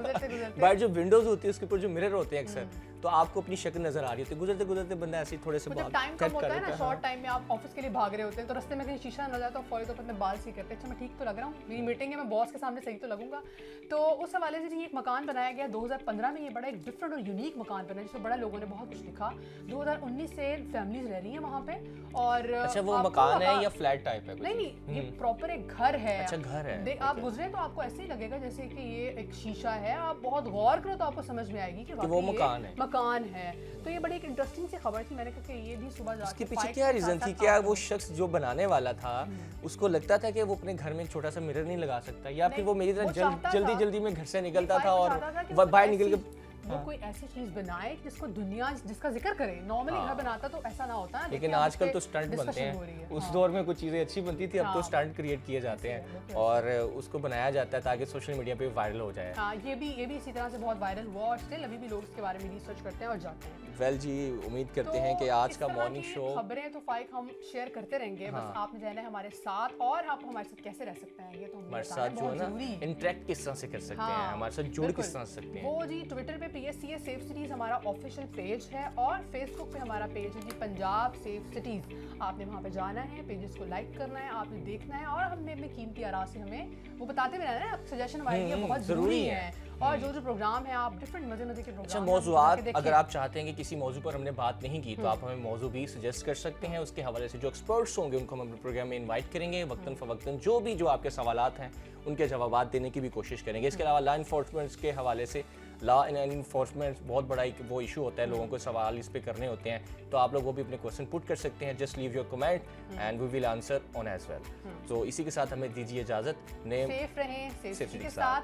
बाहर जो विंडोज होती है उसके ऊपर जो मिरर होते हैं अक्सर, तो आपको अपनी शक्ल नजर आ रही होती है, गुजरते गुजरते बंदा ऐसे थोड़े से बाल टाइम कम होता है ना, शॉर्ट टाइम में आप ऑफिस के लिए भाग रहे होते हैं, तो रास्ते में कहीं शीशा नजर आता है, फौरी तौर पर अपने बाल सी करते हैं, अच्छा मैं ठीक तो लग रहा हूँ, मेरी मीटिंग है, मैं बॉस के सामने सही तो लगूंगा। तो उस हवाले से जी एक मकान बनाया गया 2015 में, ये बड़ा एक डिफरेंट और यूनिक मकान बना जिसमें बड़ा लोगों ने बहुत कुछ लिखा। 2019 से फैमिलीज रह रही हैं वहाँ पे। और अच्छा, वो मकान है या फ्लैट टाइप है? नहीं, ये प्रॉपर एक घर है। अच्छा, घर है। आप गुजरे तो आपको ऐसे ही लगेगा जैसे कि ये एक शीशा है, आप बहुत गौर करो तो आपको समझ में आएगी कि वो मकान है। मकान है। तो ये बड़ी एक इंटरेस्टिंग सी खबर थी, मैंने कहा कि ये भी सुबह जाके इसके पीछे फाइक क्या के रीज़न साथ थी? साथ क्या काम वो शख्स जो बनाने वाला था उसको लगता था कि वो अपने घर में एक छोटा सा मिरर नहीं लगा सकता, या फिर वो मेरी वो तरह चाहता जल्दी था- जल्दी में घर से निकलता फाइक था वो और चाहता था कि बाहर निकल ऐसी- के वो कोई ऐसी चीज बनाए जिसको दुनिया जिसका जिक्र करे। नॉर्मली घर बनाता तो ऐसा ना होता ना, लेकिन देखिए अब आजकल इस तो पे स्टंट बनते discussion हो रही हैं। है। उस हाँ। दौर में कुछ चीज़ें अच्छी बनती थी, अब तो हाँ। स्टंट क्रिएट किए जाते हैं और उसको बनाया जाता है ताकि सोशल मीडिया पे वायरल हो जाए। हाँ, ये भी इसी तरह से बहुत वायरल हुआ और स्टिल अभी भी लोग इसके बारे में रिसर्च करते हैं और जाते हैं। वेल जी, उम्मीद करते हैं कि आज इस का तरह मॉर्निंग की शो खबरें तो फाइक हम शेयर करते रहेंगे। बस आपने रहना है हमारे साथ, और आप हमारे साथ कैसे रह सकते हैं ये तो हमारे साथ जो है ना इंटरेक्ट किस तरह से कर सकते हैं, हमारे साथ जुड़ किस तरह से सकते हैं। वो जी ट्विटर पे PSCA सेफ सिटीज़ हमारा ऑफिशियल पेज है और फेसबुक पे हमारा पेज है जी पंजाब सेफ सिटीज़। आपने वहाँ पे जाना है, पेजेस को लाइक करना है, आपने देखना है और हमने अपनी कीमती आरा से हमें वो बताते भी रहना है। सजेशन हमारे लिए बहुत ज़रूरी है। और जो प्रोग्राम है, आप डिफरेंट मजे के प्रोग्राम अच्छा, मौजूआत अगर आप चाहते हैं कि किसी मौजू पर हमने बात नहीं की तो आप हमें मौजू भी सजेस्ट कर सकते हैं। उसके हवाले से जो एक्सपर्ट्स होंगे उनको हम अपने प्रोग्राम में इनवाइट करेंगे। वक्तन फ़वक्तन जो आपके सवालात हैं उनके जवाब देने की भी कोशिश करेंगे। इसके अलावा लॉ इन्फोर्समेंट के हवाले से लॉ एंड इन्फोर्समेंट बहुत बड़ा एक वो इशू होता है, लोगों को सवाल इस पे करने होते हैं, तो आप लोग वो भी अपने क्वेश्चन पुट कर सकते हैं। Just leave your comment and we will answer on as well. तो इसी के साथ हमें दीजिए इजाज़त। सेफ रहें, सेफ के साथ।